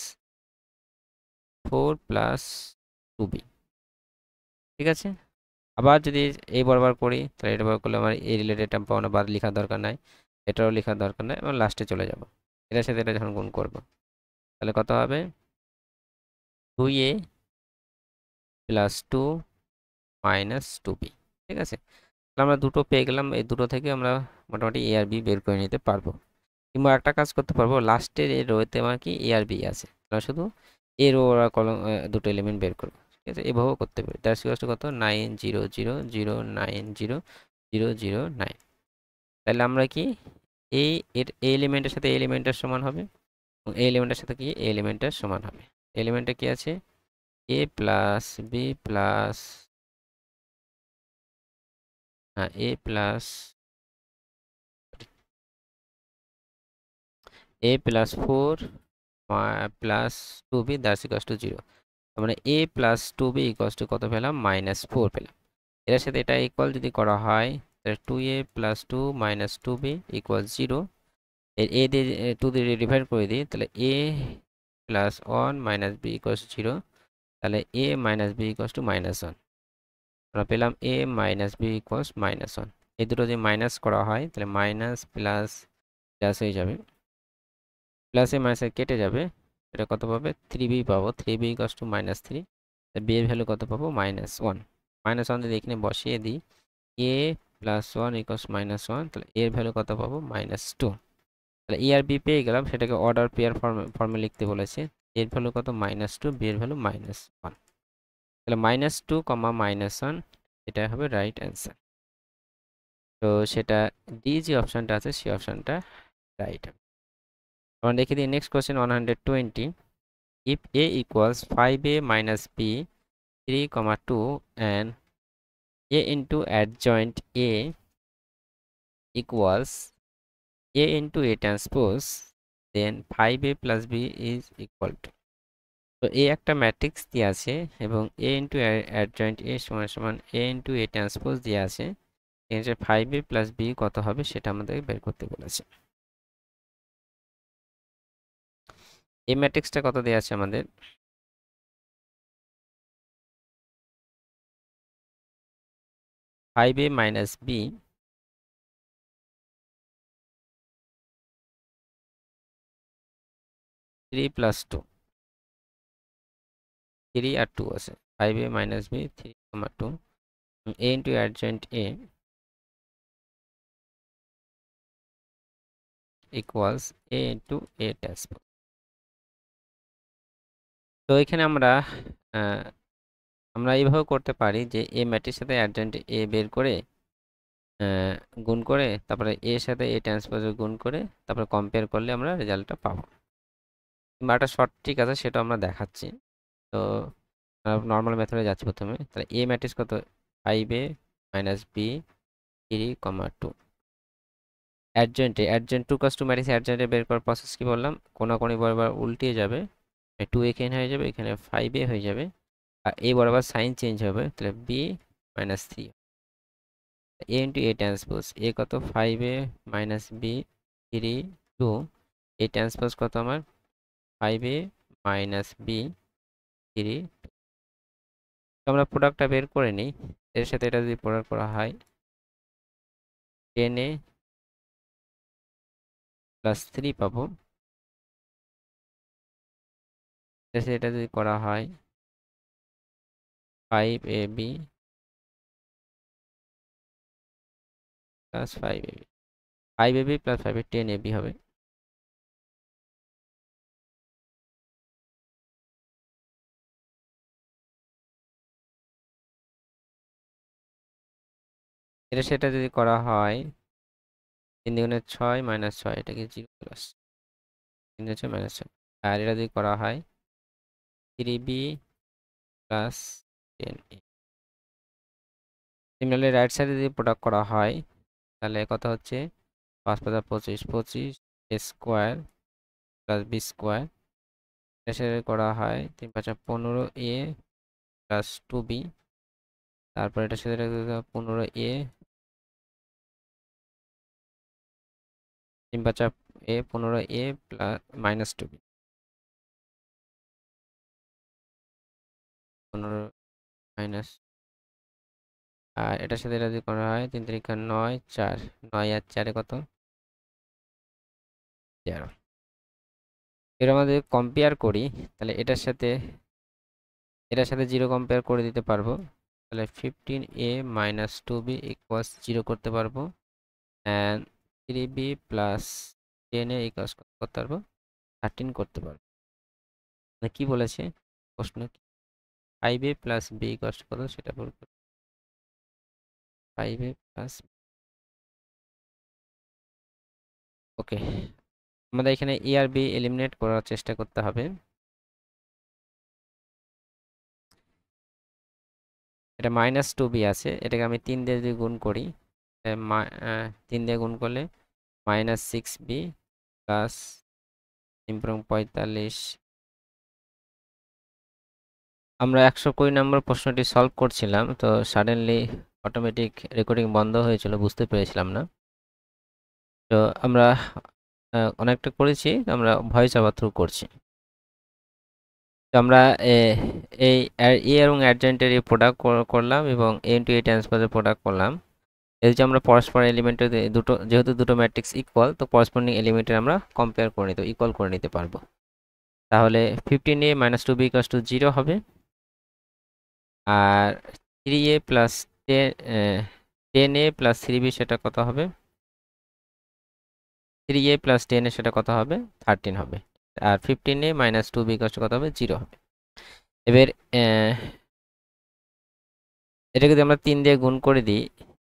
4 প্লাস 2b। ঠিক আছে, আবার যদি এই বরাবর করি, তাহলে এটা বরাবর করলে আমার এই রিলেটেড টার্ম পাবো না, বা লেখার দরকার নাই, এটাও লেখার দরকার নাই, এবং লাস্টে চলে যাব এটার সাথে এটা যখন গুণ করব, তাহলে কত হবে 2a প্লাস 2 মাইনাস 2b। ঠিক আছে, তাহলে আমরা দুটো পেয়ে গেলাম, এই দুটো থেকে আমরা মোটামুটি এ আর বি বের করে নিতে পারবো। কিংবা একটা কাজ করতে পারবো, লাস্টের এই রোতে আমার কি এ আর বি আছে, আমরা শুধু এ রো আর কলম দুটো এলিমেন্ট বের করবো। ঠিক আছে, এভাবেও করতে পারি। দ্যাটস ইকুয়ালস টু কত 9 0 0 0 9 0 0 0 9। তাহলে আমরা কি এই এর এই এলিমেন্টের সাথে এই এলিমেন্টের সমান হবে, এবং এই এলিমেন্টের সাথে কি এই এলিমেন্টের সমান হবে। এলিমেন্টে কি আছে এ প্লাস বি প্লাস, হ্যাঁ a plus a plus 4 plus 2b that's equals to 0। তার মানে a plus 2b equals to কত পেলাম -4 পেলাম। এর সাথে এটা ইকুয়াল যদি করা হয়, তাহলে 2a plus 2 minus 2b equal 0। এর a দিয়ে 2 দিয়ে ডিভাইড করে দিই, তাহলে a plus 1 minus b equals 0। তাহলে a minus b equals to -1। আমরা পেলাম a মাইনাস b ইকুয়ালস -1। এই দুটো যদি মাইনাস করা হয়, তাহলে মাইনাস প্লাস প্লাস হয়ে যাবে, প্লাসে মাইনাসে কেটে যাবে, এটা কত পাবে 3b পাবো, 3b ইকুয়ালস টু -3। বি এর ভ্যালু কত পাবো -1। -1 যদি এখানে বসিয়ে দিই, a প্লাস 1 ইকুয়ালস -1, তাহলে এর ভ্যালু কত পাবো -2। তাহলে এ আর বি পেয়ে গেলাম, সেটাকে অর্ডার পেয়ার ফর্মে লিখতে বলেছে। এর ভ্যালু কত -2, বি এর ভ্যালু -1। তাহলে -2, -1 এটা হবে রাইট অ্যান্সার। তো সেটা ডি যে অপশানটা আছে সেই অপশানটা রাইট। আমরা দেখে দিই next question 120। If a equals 5a minus b 3, 2 and a into adjoint a equals a into a transpose, then 5a plus b is equal to। তো a একটা ম্যাট্রিক্স দিয়ে আছে এবং a into adjoint a সমান সমান a into a transpose দিয়ে আছে। এখানে 5a plus b কত হবে সেটা আমাদের বের করতে বলেছে। এই ম্যাট্রিক্সটা কত দেওয়া আছে আমাদের 5a minus b 3 plus 2, 3 আর 2 আছে, 5a minus b 3, 2, a into adjoint a equals a into a transpose। তো এখানে আমরা এইভাবে করতে পারি যে a ম্যাট্রিক্সের সাথে adjoint a বের করে গুণ করে তারপরে এর সাথে এ ট্রান্সপোজ গুণ করে তারপরে কম্পেয়ার করলে আমরা রেজাল্টটা পাবো। কিংবা একটা শর্ট ট্রিক আছে সেটা আমরা দেখাচ্ছি। তো নর্মাল মেথডে যাচ্ছি প্রথমে। তাহলে এ ম্যাট্রিক্স কত, 5a minus b 3, 2। Adjoint 2 matrix অ্যাডজয়েন্টে বের করার প্রসেস কি বললাম, কোনাকুনি বরাবর উল্টিয়ে যাবে, 2 এখানে হয়ে যাবে, এখানে 5a হয়ে যাবে, আর এ বরাবর সাইন চেঞ্জ হবে, তাহলে b minus 3 A into A transpose. A কত, 5a মাইনাস বি 3, 2। এ ট্রান্সপোজ কত আমার, 5a মাইনাস বি 3। তো আমরা প্রোডাক্টটা বের করে নিই। এর সাথে এটা যদি প্রোডাক্ট করা হয়, 10a প্লাস 3 পাবো। এর সাথে এটা যদি করা হয়, 5ab plus 5ab, 5ab plus 5 10ab হবে। এটা সেটা যদি করা হয়, 3 দুগুণে 6 মাইনাস 6, এটাকে 0 প্লাস 3 দুগুণে 6 মাইনাস 6। আর এটা যদি করা হয় 3b plus 10a। Similarly right সাইডে যদি প্রোডাক্ট করা হয়, তাহলে কত হচ্ছে, 5 5 25, 25 a square plus B square. এটা সেটা করা হয় 3 5 15a প্লাস 2b। তারপর এটার সাথে 15a, 3 5 15a plus minus 2b, 15 minus. আর এটার সাথে এটা যদি করা হয়, 3 3 9, 4, 9 আর 4 কত, 13। এর আমাদের কম্পেয়ার করি, তাহলে এটার সাথে 0 কম্পেয়ার করে দিতে পারবো। তাহলে 15a মাইনাস 2b ইকুয়ালস 0 করতে পারবো, and 3b plus 10a equals করতে পারবো 13 করতে পারবো। মানে কি বলেছে প্রশ্ন, 5a প্লাস b ইকুয়ালস কত সেটা বলবো, 5a প্লাস। ওকে, আমাদের এখানে এ আর বি এলিমিনেট করার চেষ্টা করতে হবে। এটা মাইনাস 2b আছে, এটাকে আমি 3 দিয়ে যদি গুণ করি, 3 দিয়ে গুণ করলে মাইনাস 6b প্লাস 45। আমরা 120 নম্বর প্রশ্নটি সলভ করছিলাম, তো সাডেনলি অটোমেটিক রেকর্ডিং বন্ধ হয়েছিল, বুঝতে পেরেছিলাম না। তো আমরা অনেকটা করেছি, আমরা ভয়েস ওভার থ্রু করছি। তো আমরা এই এ এবং অ্যাডজয়েন্টের এই প্রোডাক্ট করলাম এবং এ ইন্টু এ ট্রান্সপোজের প্রোডাক্ট করলাম। এই যে আমরা পরস্পর এলিমেন্টের দুটো, যেহেতু দুটো ম্যাট্রিক্স ইকুয়াল, তো করেসপন্ডিং এলিমেন্টের আমরা কম্পেয়ার করে নিতে, ইকুয়াল করে নিতে পারবো। তাহলে 15a minus 2b equals to 0 হবে, আর 3a plus 10a plus 3b সেটা কত হবে, 3a প্লাস 10a সেটা কত হবে, 13 হবে। আর 15a minus 2b equals to কত হবে, 0 হবে। এবার এটাকে যদি আমরা 3 দিয়ে গুণ করে দিই,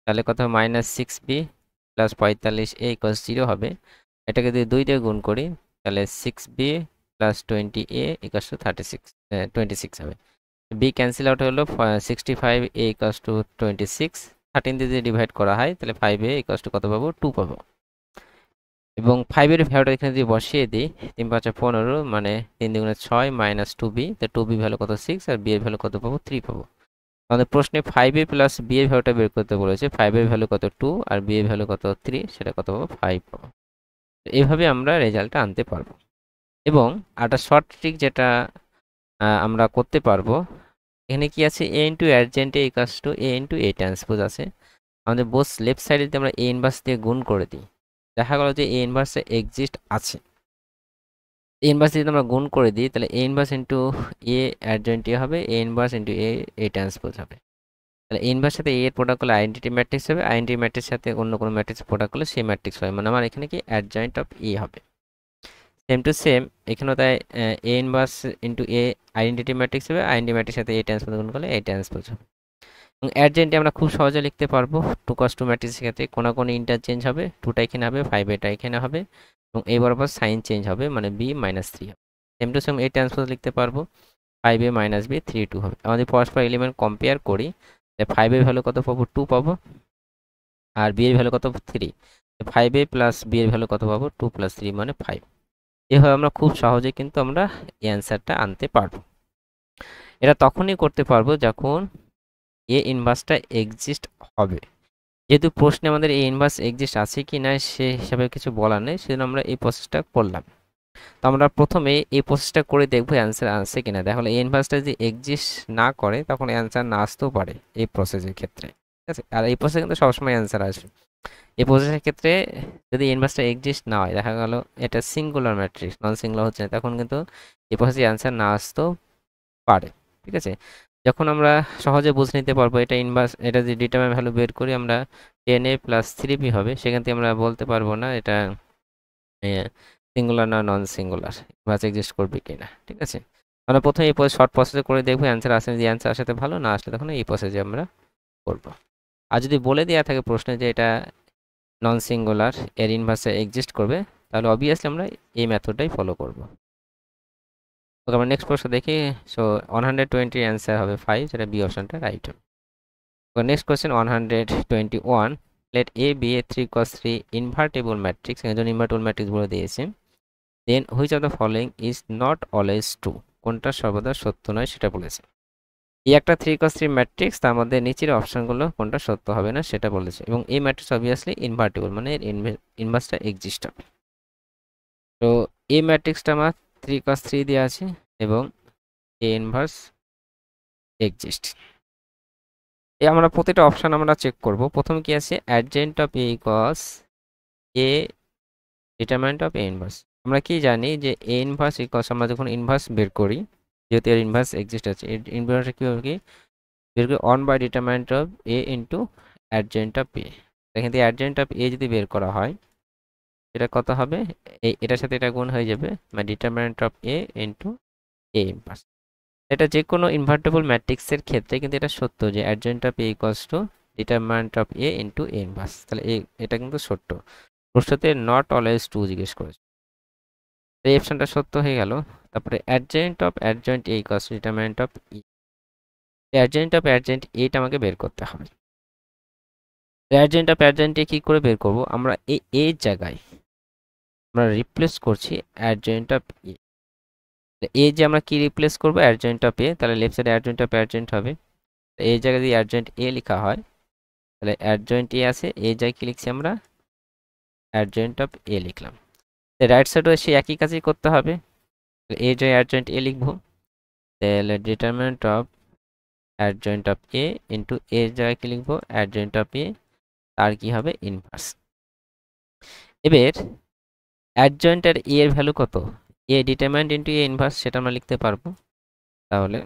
তাহলে কত হবে, minus 6b plus 45a equals 0 হবে। এটাকে যদি 2 দিয়ে গুণ করি, তাহলে 6b plus 20a equals to 26 হবে। b ক্যান্সেল আউট হলো, 65a ইকুয়ালস টু 26। 13 দিয়ে যদি ডিভাইড করা হয়, তাহলে 5a ইকুয়ালস টু কত পাবো, 2 পাবো। এবং 5 এর ভ্যালুটা এখানে যদি বসিয়ে দিই, 3 5 15, মানে 3 দুগুণে 6 মাইনাস 2b, তো 2b ভ্যালু কত, 6, আর b এর ভ্যালু কত পাবো, 3 পাবো। আমাদের প্রশ্নে 5a প্লাস b এর ভ্যালুটা বের করতে বলেছে, 5 এর ভ্যালু কত 2 আর b এর ভ্যালু কত 3, সেটা কত পাবো, 5 পাবো। এইভাবে আমরা রেজাল্টটা আনতে পারবো। এবং একটা শর্ট ট্রিক যেটা আমরা করতে পারবো, এখানে কি আছে, a into adjoint A equals to a into a transpose আছে। আমাদের বোস লেফট সাইডে যদি আমরা a ইনভার্স দিয়ে গুণ করে দিই, দেখা গেল যে a ইনভার্সে এক্সিস্ট আছে। a ইনভার্স যদি আমরা গুণ করে দিই, তাহলে a inverse into a adjoint A হবে, a inverse into a transpose হবে। তাহলে a ইনভার্স সাথে a এর প্রোডাক্ট করলে আইডেন্টিটি ম্যাট্রিক্স হবে, আইডেন্টিটি ম্যাট্রিক্স সাথে অন্য কোনো ম্যাট্রিক্স প্রোডাক্ট করলে সেই ম্যাট্রিক্স হয়, মানে আমার এখানে কি অ্যাডজয়েন্ট অফ a হবে। সেম টু সেম এখানেও তাই, a inverse into a identity matrix হবে, আইডেন্টিটি ম্যাট্রিক্স সাথে a ট্রান্সপোজ গুণ করলে a ট্রান্সপোজ হবে। এবং অ্যাডজেন্টে আমরা খুব সহজে লিখতে পারবো 2 cos 2 ম্যাট্রিক্সের ক্ষেত্রে কোনাকুনি ইন্টারচেঞ্জ হবে, 2টা এখানে হবে, 5 এটা এখানে হবে এবং এই বরাবর সাইন চেঞ্জ হবে, মানে b - 3 হবে। সেম টু সেম এই ট্রান্সপোজ লিখতে পারবো, 5a - b 3 2 হবে। আমাদের পরস্পর এলিমেন্ট কম্পেয়ার করি, 5 এর ভ্যালু কত পাবো, 2 পাবো, আর b এর ভ্যালু কত, 3। 5a প্লাস b এর ভ্যালু কত পাবো, 2 + 3 মানে 5। এভাবে আমরা খুব সহজে কিন্তু আমরা এই অ্যান্সারটা আনতে পারবো। এটা তখনই করতে পারবো যখন এ ইনভার্সটা এক্সিস্ট হবে। যেহেতু প্রশ্নে আমাদের এ ইনভার্স এক্সিস্ট আছে কি না সে হিসাবে কিছু বলার নেই, সেজন্য আমরা এই প্রসেসটা করলাম। তো আমরা প্রথমে এই প্রসেসটা করে দেখবো অ্যান্সার আসছে কিনা। তাহলে এ ইনভার্সটা যদি এক্সিস্ট না করে তখন অ্যান্সার না আসতেও পারে এই প্রসেসের ক্ষেত্রে, ঠিক আছে। আর এই প্রসেসে কিন্তু সবসময় অ্যান্সার আসবে। এই প্রসেসের ক্ষেত্রে যদি ইনভার্সটা এক্সিস্ট না হয়, দেখা গেল এটা সিঙ্গুলার ম্যাট্রিক্স, নন সিঙ্গুলার হচ্ছে না, তখন কিন্তু এই প্রসেসে অ্যান্সার না আসতেও পারে, ঠিক আছে। যখন আমরা সহজে বুঝে নিতে পারবো এটা ইনভার্স, এটা যদি ডিটারমিনেন্ট ভ্যালু বের করি আমরা 10a + 3b হবে, সেখান থেকে আমরা বলতে পারবো না এটা সিঙ্গুলার না নন সিঙ্গুলার, ইনভার্স এক্সিস্ট করবে কিনা, ঠিক আছে। আমরা প্রথমে এই শর্ট প্রসেসে করে দেখবো অ্যান্সার আসে, যদি অ্যান্সার আসে ভালো, না আসলে তখন এই প্রসেসে আমরা করব। আর যদি বলে দেওয়া থাকে প্রশ্নে যে এটা নন সিঙ্গুলার, এর ইনভার্সে এক্সিস্ট করবে, তাহলে অবভিয়াসলি আমরা এই মেথডটাই ফলো করব। ওকে, আমরা নেক্সট প্রশ্ন দেখি। সো 120 অ্যান্সার হবে 5, যেটা বি অপশনটা রাইট হবে। Okay, next question 121, let A be a 3 cos 3 invertible matrix, একজন ইনভার্টেবল ম্যাট্রিক্স বলে দিয়েছে। Then which of the following is not always true, কোনটা সর্বদা সত্য নয় সেটা বলেছে। এই একটা 3 cos 3 ম্যাট্রিক্স, তার মধ্যে নিচের অপশনগুলো কোনটা সত্য হবে না সেটা বলেছে, এবং এই ম্যাট্রিক্স অবভিয়াসলি ইনভার্টেবল, মানে এর ইনভার্সটা এক্সিস্ট হবে। তো এই ম্যাট্রিক্সটা আমার 3 cos 3 দেওয়া আছে এবং এ ইনভার্স এক্সিস্ট। আমরা প্রতিটা অপশন আমরা চেক করব। প্রথম কি আছে, adjoint of A equals A determinant of A inverse. আমরা কি জানি যে এ ইনভার্স ইকুয়ালস, আমরা যখন ইনভার্স বের করি, যেহেতু এর ইনভার্স এক্সিস্ট আছে, এর ইনভার্সটা কি হবে, কি বের করি 1/ডিটারমিনেন্ট অফ এ ইন্টু অ্যাডজেন্ট অফ এ। এখান থেকে অ্যাডজেন্ট অফ এ যদি বের করা হয় এটা কত হবে, এটার সাথে এটা গুণ হয়ে যাবে, মানে determinant of A into A inverse. এটা যে কোনো ইনভার্টেবল ম্যাট্রিক্সের ক্ষেত্রে কিন্তু এটা সত্য যে adjoint of A equals to determinant of A into A inverse. তাহলে এটা কিন্তু সত্য। প্রশ্নতে নট অলওয়েজ ট্রু জিজ্ঞেস করেছে, এই অপশনটা সত্য হয়ে গেল। তারপরে adjoint of adjoint A equals to determinant of E, adjoint of adjoint এটা আমাকে বের করতে হবে। অ্যাডজেন্ট অফ অ্যাডজেন্ট এ কি করে বের করব, আমরা এই জায়গায় আমরা রিপ্লেস করছি অ্যাডজেন্ট অফ এ। এই যে আমরা কি রিপ্লেস করব, অ্যাডজেন্ট অফ এ, তাহলে লেফট সাইডে অ্যাডজেন্ট অফ অ্যাডজেন্ট হবে। এই জায়গায় যদি অ্যাডজেন্ট এ লেখা হয় তাহলে অ্যাডজয়েন্ট এ আছে, এই জায়গায় কি লিখছি আমরা, অ্যাডজয়েন্ট অফ এ লিখলাম। রাইট সাইডে সে একই কাজই করতে হবে, এই জায়গায় অ্যাডজয়েন্ট এ লিখবো, তাহলে determinant of adjoint of A into এর জায়গায় কি লিখবো, অ্যাডজয়েন্ট অফ এ, তার কি হবে, ইনভার্স। এবার অ্যাডজয়েন্ট আর এ এর ভ্যালু কত, এ ডিটারমিনেন্ট ইন্টু এ ইনভার্স, সেটা আমরা লিখতে পারবো। তাহলে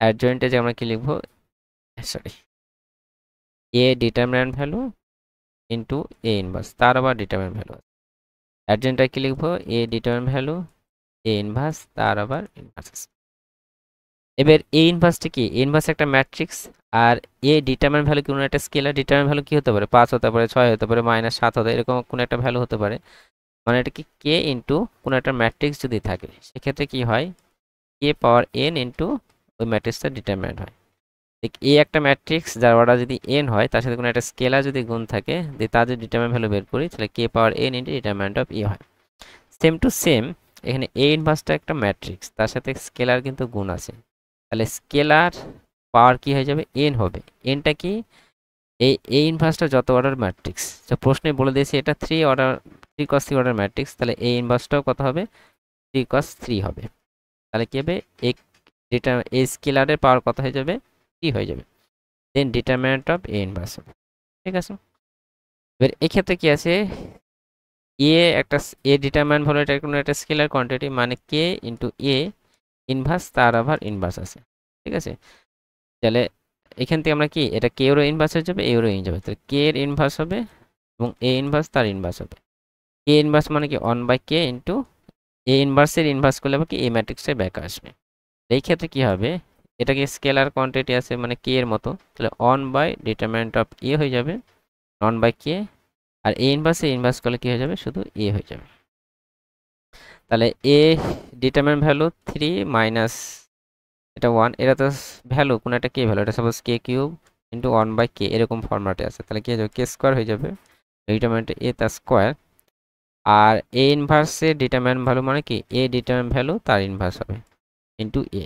অ্যাডজয়েন্টে যে আমরা কি লিখবো, sorry, A determinant value into A inverse, তার আবার ডিটারমিনেন্ট ভ্যালু। অ্যাডজেন্টটা কি লিখবো, এ ডিটারমিনেন্ট ভ্যালু এ ইনভার্স, তার আবার ইনভার্স। এবার এ ইনভার্সটা কি, এ ইনভার্স একটা ম্যাট্রিক্স, আর এ ডিটারমিনেন্ট ভ্যালু কোনো একটা স্কেলার, ডিটারমিনেন্ট ভ্যালু কি হতে পারে, 5 হতে পারে, 6 হতে পারে, -7 হতে, এরকম কোনো একটা ভ্যালু হতে পারে। মানে এটা কি কে ইন্টু কোনো একটা ম্যাট্রিক্স যদি থাকে, সেক্ষেত্রে কি হয়, কে পাওয়ার এন ইন্টু ওই ম্যাট্রিক্সটা ডিটারমিনেন্ট হয়। ঠিক এ একটা ম্যাট্রিক্স যার অর্ডার যদি এন হয়, তার সাথে কোনো একটা স্কেলার যদি গুণ থাকে, তার যদি ডিটারমিনেন্ট ভ্যালু বের করি, তাহলে কে পাওয়ার এন ইন্টু ডিটারমিনেন্ট অফ ই হয়। সেম টু সেম এখানে এ ইনভার্সটা একটা ম্যাট্রিক্স, তার সাথে স্কেলার কিন্তু গুণ আছে, তাহলে স্কেলার পাওয়ার কি হয়ে যাবে, এন হবে। এনটা কি, এই ইনভার্সটা যত অর্ডার ম্যাট্রিক্স, তো প্রশ্নে বলে দিয়েছে এটা 3 cos 3 অর্ডার ম্যাট্রিক্স, তাহলে এই ইনভার্সটাও কত হবে, 3 cos 3 হবে। তাহলে কি হবে, এই স্কেলারের পাওয়ার কত হয়ে যাবে, 3 হয়ে যাবে। দেন ডিটারমিনেন্ট অফ এ ইনভার্স হবে, ঠিক আছে। এবার এক্ষেত্রে কি আছে, এ একটা এ ডিটারমিনেন্ট হলো এটা কোনো একটা স্কেলার কোয়ান্টিটি, মানে কে ইন্টু এ ইনভার্স, তার আবার ইনভার্স আছে, ঠিক আছে। তাহলে এখান থেকে আমরা কি, এটা কে এরও ইনভার্স হয়ে যাবে, এ এরও ইনভার্স যাবে, তাহলে কে এর ইনভার্স হবে এবং এ ইনভার্স তার ইনভার্স হবে। কে ইনভার্স মানে কি 1/k ইন্টু এ ইনভার্সের ইনভার্স করলে আবার কি এ ম্যাট্রিক্সটা ব্যাক আসবে। এই ক্ষেত্রে কি হবে, এটা কি স্কেলার কোয়ান্টিটি আছে মানে কে এর মতো, তাহলে 1 বাই ডিটারমিনেন্ট অফ এ হয়ে যাবে 1 by K, R A ইনভার্সে inverse করলে কি হয়ে যাবে শুধু এ হয়ে যাবে। তাহলে এ ডিটারমিনেন্ট ভ্যালু 3 মাইনাস এটা 1, এটা তো ভ্যালু কোন একটা কে ভ্যালু, এটা suppose k cube into 1 by k এরকম ফরম্যাটে আছে, তাহলে কি হয়ে যাবে কে স্কোয়ার হয়ে যাবে ডিটারমিনেন্ট এ তার স্কোয়ার। আর এ ইনভার্সে ডিটারমিনেন্ট ভ্যালু মানে কি এ ডিটারমিনেন্ট ভ্যালু তার ইনভার্স হবে ইন্টু এ,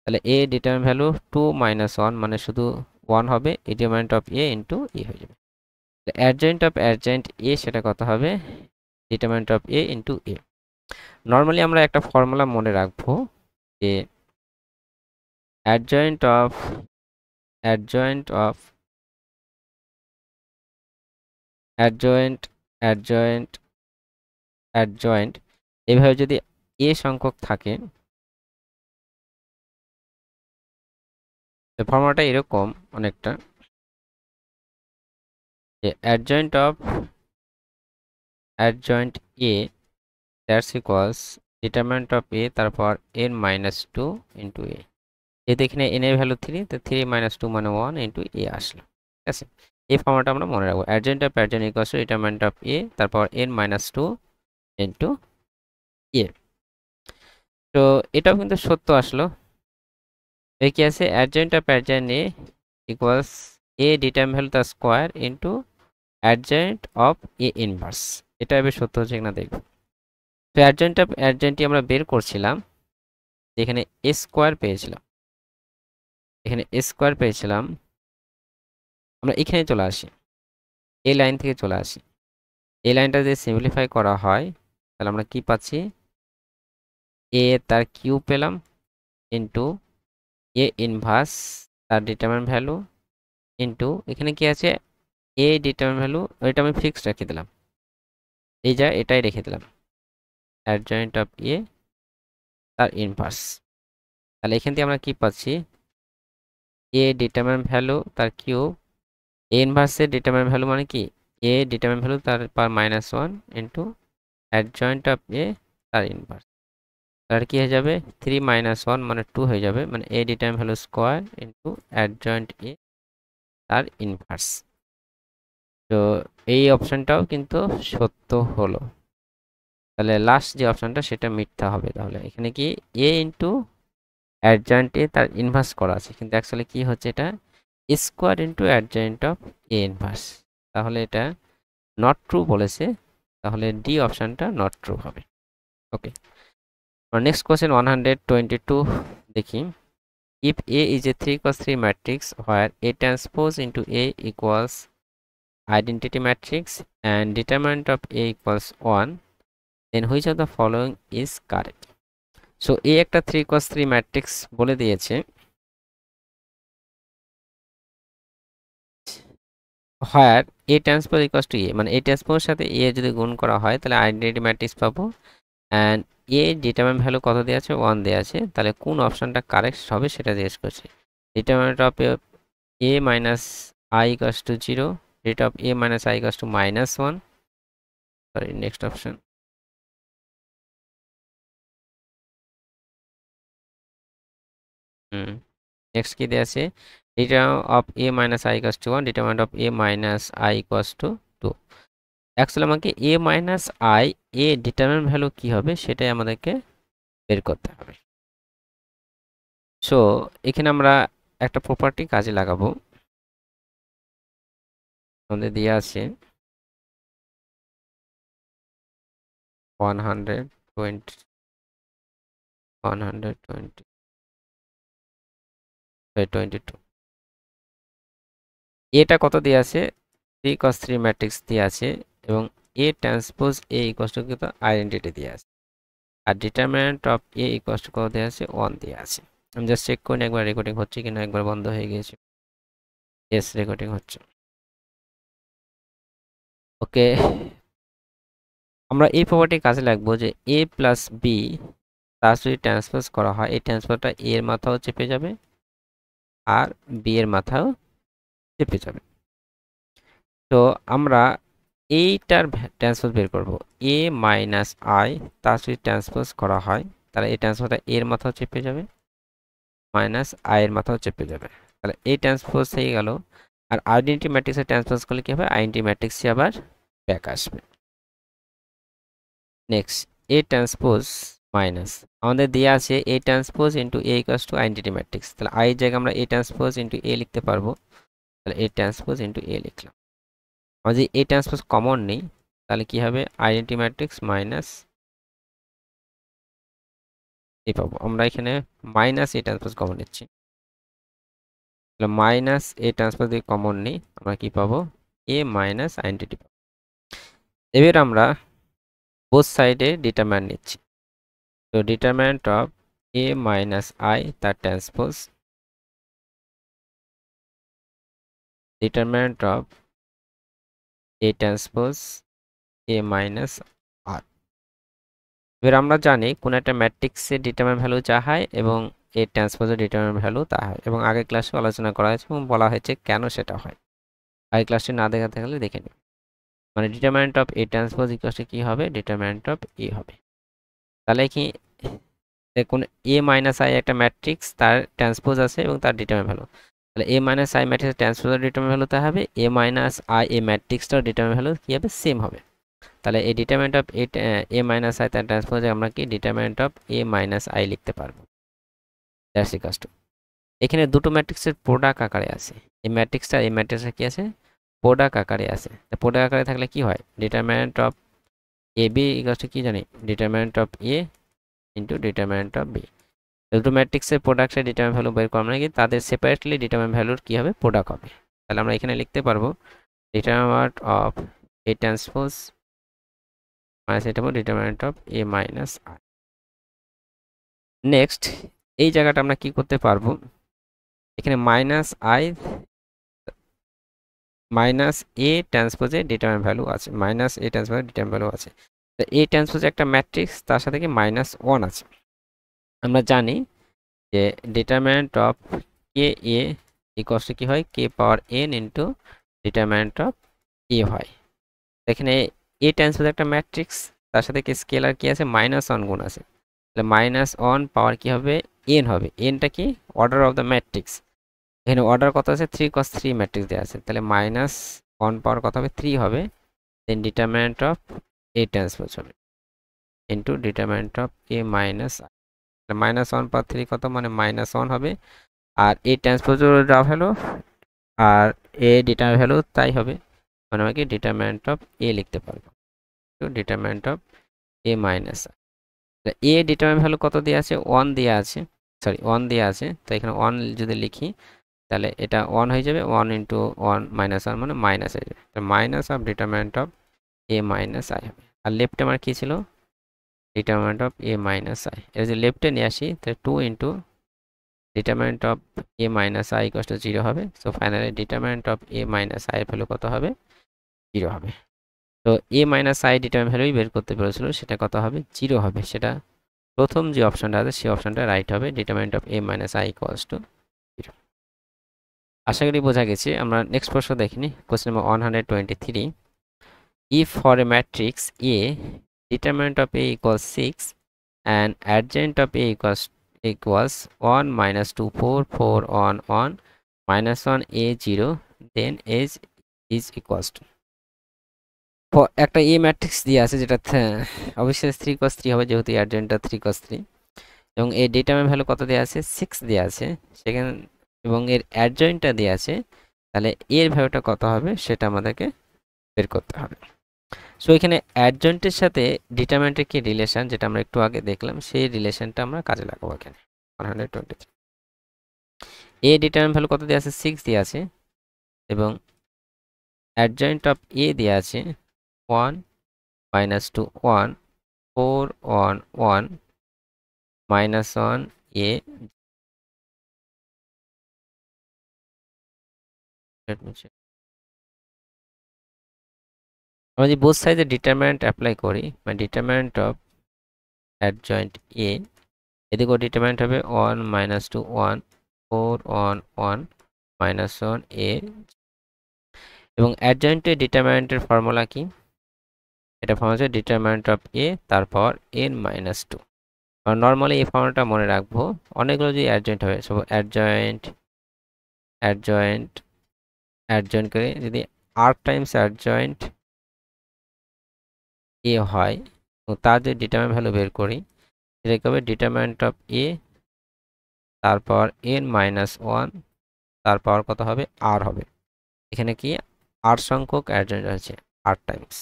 তাহলে এ ডিটারমিনেন্ট ভ্যালু 2 মাইনাস 1 মানে শুধু 1 হবে, determinant of A into A হয়ে যাবে। অ্যাডজয়েন্ট অফ অ্যাডজয়েন্ট এ সেটা কত হবে determinant of A into A. Normally আমরা একটা ফর্মুলা মনে রাখবো যে adjoint of adjoint of adjoint adjoint adjoint এভাবে যদি এ সংখ্যক থাকে, ফর্মুলাটা এরকম অনেকটা যে adjoint of adjoint A that's equals determinant of A তারপর n মাইনাস 2 ইন্টু এ। যেহেতু এখানে n এর ভ্যালু 3, তো 3 মাইনাস 2 মানে 1 ইন্টু এ আসলো। ঠিক আছে, এই ফর্মুলাটা আমরা মনে রাখবো, adjoint of adjoint equals to determinant of A তারপর n মাইনাস 2 ইন্টু এ। তো এটাও কিন্তু সত্য আসলো। এই কি আছে adjoint of adjoint A equals A determinant value তার square into adjoint of A inverse. এটা এবার সত্য হচ্ছে কিনা দেখব। তো অ্যাডজয়েন্ট অফ অ্যাডজয়েন্টটি আমরা বের করছিলাম, এখানে এ স্কোয়ার পেয়েছিলাম, এখানে এ স্কোয়ার পেয়েছিলাম, আমরা এখানে চলে আসি, এই লাইন থেকে চলে আসি, এই লাইনটা যদি সিম্পলিফাই করা হয় তাহলে আমরা কি পাচ্ছি এ তার কিউব পেলাম ইন্টু এ ইনভার্স তার ডিটারমিনেন্ট ভ্যালু ইন্টু এখানে কি আছে এ ডিটারমিনেন্ট ভ্যালু, এটা আমি ফিক্সড রেখে দিলাম, এই যা এটাই রেখে দিলাম অ্যাডজয়েন্ট অফ এ তার ইনভার্স। তাহলে এখান থেকে আমরা কি পাচ্ছি এ ডিটারমিনেন্ট ভ্যালু তার কিউব, এ ইনভার্সের ডিটারমিনেন্ট ভ্যালু মানে কি এ ডিটারমিনেন্ট ভ্যালু তার power minus 1 into adjoint of A তার ইনভার্স। তাহলে কি হয়ে যাবে 3 মাইনাস 1 মানে 2 হয়ে যাবে, মানে A determinant value square into adjoint A তার ইনভার্স। তো এই অপশনটাও কিন্তু সত্য হলো। তাহলে লাস্ট যে অপশনটা সেটা মিথ্যা হবে। তাহলে এখানে কি এ ইন্টু অ্যাডজয়েন্ট এ তার ইনভার্স করা আছে, কিন্তু অ্যাকচুয়ালি কি হচ্ছে এটা square into adjoint of A inverse. তাহলে এটা নট ট্রু বলেছে, তাহলে ডি অপশনটা নট ট্রু হবে। ওকে, নেক্সট কোয়েশ্চেন 122 দেখি। If A is a 3 cross 3 matrix where A transpose into A equals identity matrix and determinant of A equals 1, then which of the following is correct? So A একটা 3 cross 3 matrix বলে দিয়েছে, where A transpose equals to A, মানে A transpose সাথে A যদি গুণ করা হয় তাহলে আইডেন্টিটি ম্যাট্রিক্স পাবো, অ্যান্ড A ডিটারমিনেন্ট ভ্যালু কত দেওয়া আছে 1 দেওয়া আছে, তাহলে কোন অপশনটা কারেক্ট হবে সেটা জিজ্ঞেস করছে। Determinant of A minus I equals to 0, rate of A minus I equals to minus 1, sorry next option. Next কি দেওয়া আছে determinant of A minus I equals to 1, determinant of A minus I equals to 2। Actually আমাকে A minus I A determinant value কি হবে সেটাই আমাদেরকে বের করতে হবে। সো এখানে আমরা একটা প্রপার্টি কাজে লাগাবো, আমাদের দেওয়া আছে 122 এটা কত দেওয়া আছে 3 cos 3 ম্যাট্রিক্স দেওয়া আছে এবং A transpose A equals to কত আইডেন্টিটি দেওয়া আছে, আর determinant of A equals to কত দেওয়া আছে 1 দেওয়া আছে। আমি জাস্ট চেক করি একবার রেকর্ডিং হচ্ছে কিনা, একবার বন্ধ হয়ে গিয়েছে, ইয়েস রেকর্ডিং হচ্ছে। ওকে, আমরা এই প্রপার্টি কাজে লাগবো যে A প্লাস B তার যদি ট্রান্সপোজ করা হয় এই ট্রান্সপোজটা A এর মাথাও চেপে যাবে আর B এর মাথাও চেপে যাবে। তো আমরা এইটার ট্রান্সপোজ বের করব, A মাইনাস I তার যদি ট্রান্সপোজ করা হয় তাহলে এই ট্রান্সপোজটা এর মাথাও চেপে যাবে মাইনাস আই এর মাথাও চেপে যাবে, তাহলে এ ট্রান্সপোজ হয়ে গেল। আর আইডেন্টি ম্যাট্রিক্সে ট্রান্সপোজ করলে কি হবে, আইডেন্টি ম্যাট্রিক্সে আবার ব্যাক আসবে। নেক্সট এ ট্রান্সপোজ মাইনাস আমাদের দেওয়া আছে এ ট্রান্সপোজ ইন্টু এ ইকুয়ালস টু আইডেন্টি ম্যাট্রিক্স, তাহলে আই এর জায়গায় আমরা এ ট্রান্সপোজ ইন্টু এ লিখতে পারবো, তাহলে এ ট্রান্সপোজ ইন্টু এ লিখলাম। আমাদের এ ট্রান্সপোজ কমন নেই, তাহলে কি হবে, আইডেন্টি ম্যাট্রিক্স মাইনাস এ পাবো। আমরা এখানে মাইনাস এ ট্রান্সপোজ কমন নিচ্ছি, তাহলে মাইনাস এ ট্রান্সপোজ দিয়ে কমন নেই, আমরা কি পাবো, এ মাইনাস আইডেন্টি পাবো। এবার আমরা বোথ সাইডে ডিটারমিন্যান্ট নিচ্ছি, তো determinant of A minus I তার transpose, determinant of A transpose A minus r. এবার আমরা জানি কোন একটা ম্যাট্রিক্সের ডিটারমিন্যান্ট ভ্যালু যা হয় এবং এ ট্রান্সপোজের ডিটারমিন্যান্ট ভ্যালু তা হয়, এবং আগের ক্লাসে আলোচনা করা হয়েছে এবং বলা হয়েছে কেন সেটা হয়। আগের ক্লাসটি না দেখা থাকলে দেখে নিন। মানে determinant of A transpose equals to কি হবে, ডিটারমিন্যান্ট অফ এ হবে। তাহলে কি দেখুন এ মাইনাস আই একটা ম্যাট্রিক্স, তার ট্রান্সপোজ আছে এবং তার ডিটারমিন্যান্ট ভ্যালু, তাহলে এ মাইনাস আই ম্যাট্রিক্সের ট্রান্সপোজের ডিটারমিন্যান্ট ভ্যালু তা হবে এ মাইনাস আই, এই ম্যাট্রিক্সটার ডিটারমিন্যান্ট ভ্যালু কি হবে, সেম হবে। তাহলে এই determinant of A minus I তার ট্রান্সপোজে আমরা কি determinant of A minus I লিখতে পারবো, দ্যাটস ইকুয়ালস টু। এখানে দুটো ম্যাট্রিক্সের প্রোডাক্ট আকারে আছে, এই ম্যাট্রিক্সটা কি আছে, প্রোডাক্ট আকারে আছে। প্রোডাক্ট আকারে থাকলে কি হয়, determinant of A B equals to কি জানি, determinant of A into determinant of B. দুটো ম্যাট্রিক্সের প্রোডাক্টের ডিটারমিন্যান্ট ভ্যালু বের করা মানে কি তাদের সেপারেটলি ডিটারমিন্যান্ট ভ্যালুর কি হবে, প্রোডাক্ট হবে। তাহলে আমরা এখানে লিখতে পারবো determinant of A transpose minus এটা হবে determinant of A minus I. Next এই জায়গাটা আমরা কি করতে পারবো, এখানে মাইনাস আই মাইনাস এ ট্রান্সপোজে ডিটারমিন্যান্ট ভ্যালু আছে, মাইনাস এ ট্রান্সপোজে ডিটারমিন্যান্ট ভ্যালু আছে। তো এ ট্রান্সপোজে একটা ম্যাট্রিক্স, তার সাথে কি মাইনাস ওয়ান আছে। আমরা জানি যে determinant of K A equals to কি হয়, কে পাওয়ার এন ইন্টু ডিটারমিন্যান্ট অফ এ হয়। এখানে এ ট্রান্সপোজ একটা ম্যাট্রিক্স, তার সাথে কি স্কেলার কি আছে, মাইনাস ওয়ান গুণ আছে, তাহলে মাইনাস ওয়ান পাওয়ার কি হবে, এন হবে। এনটা কি, অর্ডার অফ দ্য ম্যাট্রিক্স, এখানে অর্ডার কত আছে, 3 × 3 ম্যাট্রিক্স দেওয়া আছে, তাহলে মাইনাস ওয়ান পাওয়ার কত হবে, 3 হবে, দেন ডিটারমিন্যান্ট অফ এ ট্রান্সপোজ হবে into determinant of A minus I, minus one পাওয়ার 3 কত, মানে মাইনাস ওয়ান হবে। আর এ ট্রান্সপোজের যা ভ্যালু আর এ ডিটারমিন্যান্ট ভ্যালু তাই হবে, মানে আমাকে ডিটারমিন্যান্ট অফ এ লিখতে পারবো, তো determinant of A minus I. A determinant value কত দেওয়া আছে, 1 দেওয়া আছে, সরি 1 দেওয়া আছে, তো এখানে 1 যদি লিখি তাহলে এটা 1 হয়ে যাবে, 1 ইন্টু 1 মাইনাস 1 মানে মাইনাস হয়ে যাবে, তো minus of determinant of A minus I হবে। আর লেফটে আমার কি ছিল, determinant of A minus I, এর যে লেফটে নিয়ে আসি তাহলে 2 into determinant of A minus I equals to 0 হবে। So finally determinant of A minus I এর ভ্যালু কত হবে, 0 হবে। তো এ মাইনাস আই ডিটারমিন্যান্ট ভ্যালুই বের করতে পেরেছিল, সেটা কত হবে, 0 হবে। সেটা প্রথম যে অপশনটা আছে সেই অপশনটা রাইট হবে, determinant of A minus I equals to 0। আশা করি বোঝা গেছে। আমরা নেক্সট প্রশ্ন দেখিনি, question number 123। If for a matrix A determinant of A equals 6 and adjoint of a equals 1 minus 2 4 4 1 1 minus 1 a 0, then is equals to একটা এ matrix দিয়ে আছে যেটা অবশ্যই 3 cos 3 হবে যেহেতু অ্যাডজয়েন্টটা 3 cos 3, এবং এর ডিটারমিন্যান্ট ভ্যালু কত দেওয়া আছে, 6 দেওয়া আছে সেখানে, এবং এর অ্যাডজয়েন্টটা দেওয়া আছে, তাহলে এর ভ্যালুটা কত হবে সেটা আমাদেরকে বের করতে হবে। সো এখানে অ্যাডজয়েন্টের সাথে ডিটারমিন্যান্টের কি রিলেশন, যেটা আমরা একটু আগে দেখলাম, সেই রিলেশনটা আমরা কাজে লাগাবো এখানে। 123 এ ডিটারমিন্যান্ট ভ্যালু কত দেওয়া আছে, 6 দেওয়া আছে, এবং অ্যাডজয়েন্ট অফ এ দেওয়া আছে 1 minus 2 1 4 1 1 minus 1 a, let me check. আমরা যদি বোথ সাইডে ডিটারমিন্যান্ট অ্যাপ্লাই করি, মানে ডিটারমিন্যান্ট অফ অ্যাডজয়েন্ট এ, এদিকেও ডিটারমিন্যান্ট হবে 1 minus 2 1 4 1 1 minus 1 a, এবং অ্যাডজয়েন্টের ডিটারমিন্যান্টের ফর্মুলা কি, এটা ফর্মুলা হচ্ছে ডিটারমিন্যান্ট অফ এ তারপর n minus 2, নর্মালি এই ফর্মুলাটা মনে রাখবো, অনেকগুলো যদি অ্যাডজয়েন্ট হয়, সব অ্যাডজয়েন্ট অ্যাডজয়েন্ট অ্যাডজয়েন্ট করে যদি আর টাইমস অ্যাডজয়েন্ট এ হয় এবং তার যদি ডিটারমিনেন্ট ভ্যালু বের করি, সেটাকে হবে ডিটারমিনেন্ট অফ এ, তারপর n মাইনাস ওয়ান, তারপর কত হবে আর হবে। এখানে কি আর সংখ্যক অ্যাডজয়েন্ট আছে, আর টাইমস।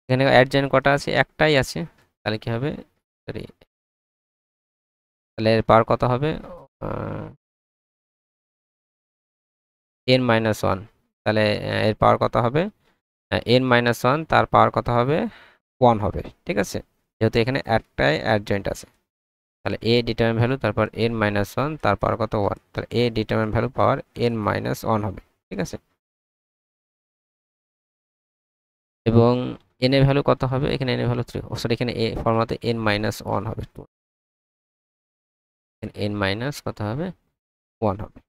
এখানে অ্যাডজয়েন্ট কটা আছে, একটাই আছে, তাহলে কি হবে, সরি, তাহলে এর পাওয়ার কত হবে n মাইনাস ওয়ান, তাহলে এর পাওয়ার কত হবে n মাইনাস ওয়ান, তার পাওয়ার কত হবে 1 হবে, ঠিক আছে, যেহেতু এখানে একটাই অ্যাডজয়েন্ট আছে। তাহলে a ডিটারমিনেন্ট ভ্যালু, তারপর n মাইনাস ওয়ান, তার পাওয়ার কত 1, তাহলে a determinant value power n minus one হবে, ঠিক আছে। এবং n এর ভ্যালু কত হবে, এখানে n এর ভ্যালু 3, সরি এখানে a ফর্মুলাতে n মাইনাস ওয়ান হবে, 2, n মাইনাস কত হবে 1 হবে।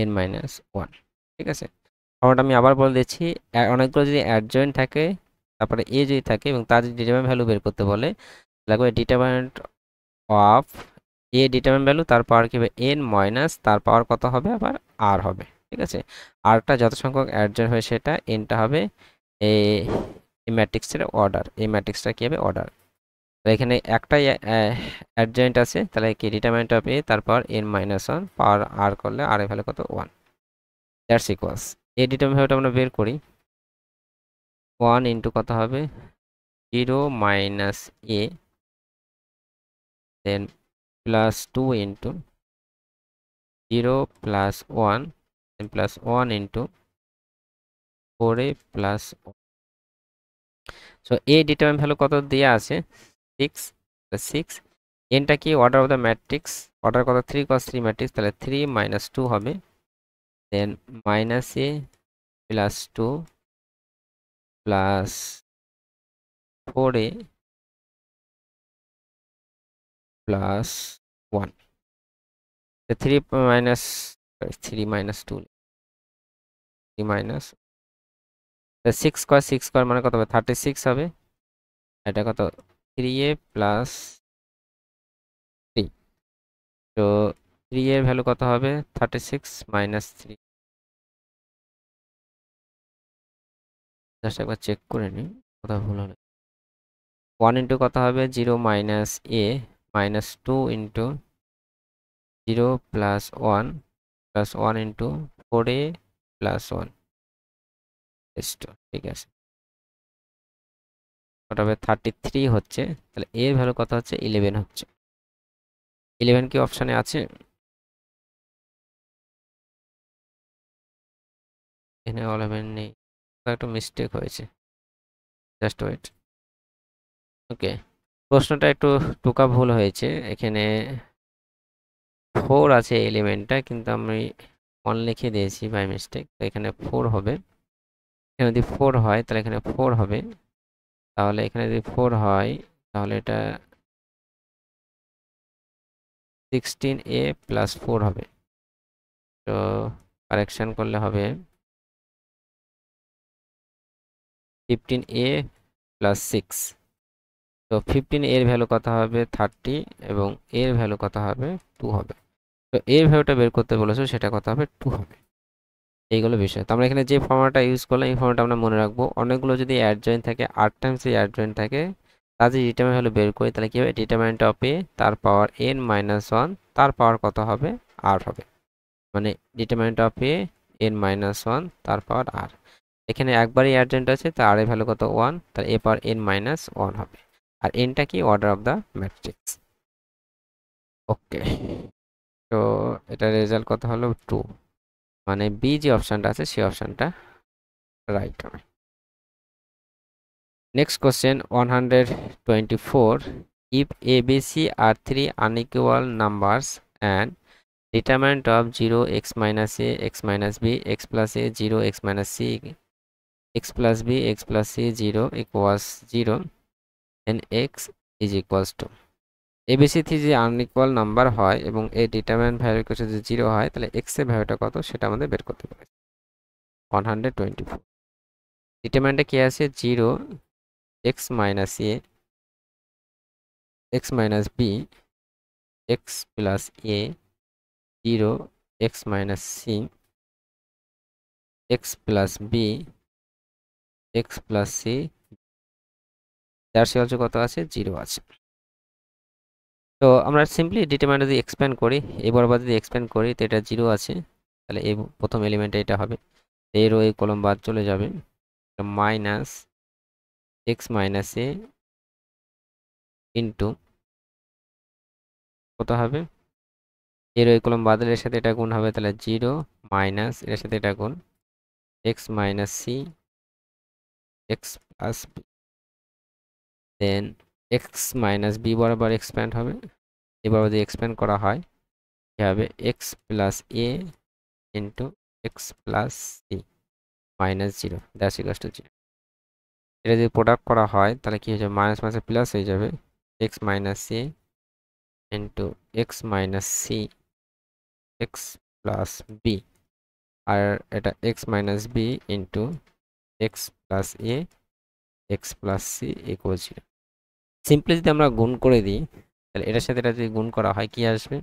n মাইনাস ওয়ান, ঠিক আছে। ফর্মুলাটা আমি আবার বলে দিচ্ছি, অনেকগুলো যদি অ্যাডজয়েন্ট থাকে, তারপরে a যদি থাকে এবং তার যদি ডিটারমিনেন্ট ভ্যালু বের করতে বলে, লাগবে determinant of a determinant value, তার পাওয়ার কি হবে n মাইনাস, তার পাওয়ার কত হবে আবার r হবে, ঠিক আছে। rটা যত সংখ্যক অ্যাডজয়েন্ট হয় সেটা, nটা হবে এই ম্যাট্রিক্সের অর্ডার, এই ম্যাট্রিক্সটা কি হবে অর্ডার। এখানে একটাই অ্যাডজয়েন্ট আছে, তাহলে কি ডিটারমিনেন্ট অফ a, তারপর n মাইনাস ওয়ান, পাওয়ার r করলে r এর ভ্যালু কত 1, দ্যাটস ইকুয়ালস a ডিটারমিনেন্ট ভ্যালুটা আমরা বের করি, 1 ইন্টু কত হবে 0 minus a, then plus 2 into 0 plus 1, then plus 1 into 4a plus. So a determinant value কত দেওয়া আছে 6, 6, nটা কি order of the matrix, order কত 3 cos 3 ম্যাট্রিক্স, তাহলে 3 মাইনাস 2 হবে, then minus a plus 2 plus 4a plus 1, 3 minus 3 minus 2, 3 minus 6 square, 6 square মানে কত হবে 36 হবে, এটা কত 3a প্লাস 3, তো 3 এর ভ্যালু কত হবে 36 মাইনাস 3, জাস্ট একবার চেক করে নিই কোথাও ভুল হলো। 1 ইন্টু কত হবে 0 minus a minus 2 into 0 plus 1 plus 1 into 4a plus 1, ঠিক আছে, ওটা হবে 33 হচ্ছে, তাহলে এর ভ্যালু কত হচ্ছে 11 হচ্ছে। 11 কি অপশানে আছে, এখানে 11 নেই, একটা মিস্টেক হয়েছে, জাস্ট ওয়েট। ওকে, প্রশ্নটা একটু টোকা ভুল হয়েছে, এখানে 4 আছে এলিমেন্টটা, কিন্তু আমি 1 লিখে দিয়েছি বাই মিস্টেক, তো এখানে 4 হবে। এখানে যদি 4 হয় তাহলে এখানে 4 হবে, তাহলে এখানে যদি 4 হয় তাহলে এটা 16a প্লাস 4 হবে, তো কারেকশন করলে হবে 15a প্লাস 6, তো 15 এর ভ্যালু কত হবে 30 এবং এর ভ্যালু কত হবে 2 হবে, তো এর ভ্যালুটা বের করতে বলেছো সেটা কত হবে 2 হবে। এইগুলো বিষয়, তো আমরা এখানে যে ফর্মুলাটা ইউজ করলাম এই ফর্মুলাটা আমরা মনে রাখবো, অনেকগুলো যদি অ্যাডজয়েন্ট থাকে, আর টাইমস এই অ্যাডজয়েন্ট থাকে, তার যদি ডিটারমিনেন্ট ভ্যালু বের করি তাহলে কি হবে ডিটারমিনেন্ট অফ এ, তার পাওয়ার n মাইনাস ওয়ান, তার পাওয়ার কত হবে r হবে, মানে determinant of A n minus one, তার পাওয়ার r। এখানে একবারই অ্যাডজয়েন্ট আছে, তার r এর ভ্যালু কত 1, তার a power n minus one হবে, আর nটা কি অর্ডার অফ দ্য ম্যাট্রিক্স। ওকে, তো এটার রেজাল্ট কত হলো 2, মানে বি যে অপশানটা আছে সেই অপশানটা রাইট হবে। Next question 124, if ABC are three unequal numbers and determinant of 0 x minus a x minus b x plus a 0 x minus c x plus b x plus c 0 equals 0 and x is equals to ABC যে unequal number হয় এবং এর determinant value যদি 0 হয়, তাহলে x এর ভ্যালুটা কত সেটা আমাদের বের করতে হবে। 124 ডিটারমিনেন্টে কি আছে 0 x minus a x minus b x plus a 0 x minus c x plus b x plus c যার সে হচ্ছে কত আছে 0 আছে। তো আমরা সিম্পলি ডিটারমিনেন্ট যদি এক্সপ্যান্ড করি এই বরাবর যদি এক্সপ্যান্ড করি তো এটা 0 আছে, তাহলে এই প্রথম এলিমেন্ট এটা হবে, এই রো এই কলম বাদ চলে যাবে, minus x minus a into কত হবে, এর ওই কলম বাদ দিলে এর সাথে এটা গুণ হবে, তাহলে 0 মাইনাস এর সাথে এটা গুণ x minus c x plus b, then x minus b বরাবর এক্সপ্যান্ড হবে, এ বরাবর যদি এক্সপ্যান্ড করা হয় কি হবে x plus a into x plus c minus 0 that's equals to 0। এটা যদি প্রোডাক্ট করা হয় তাহলে কি হয়ে যাবে, মাইনাস মাইনাসে প্লাস হয়ে যাবে, x minus a into x minus c x plus b, আর এটা x minus b into x plus a x plus c equal 0। Simply যদি আমরা গুণ করে দিই তাহলে এটার সাথে এটা যদি গুণ করা হয় কি আসবে,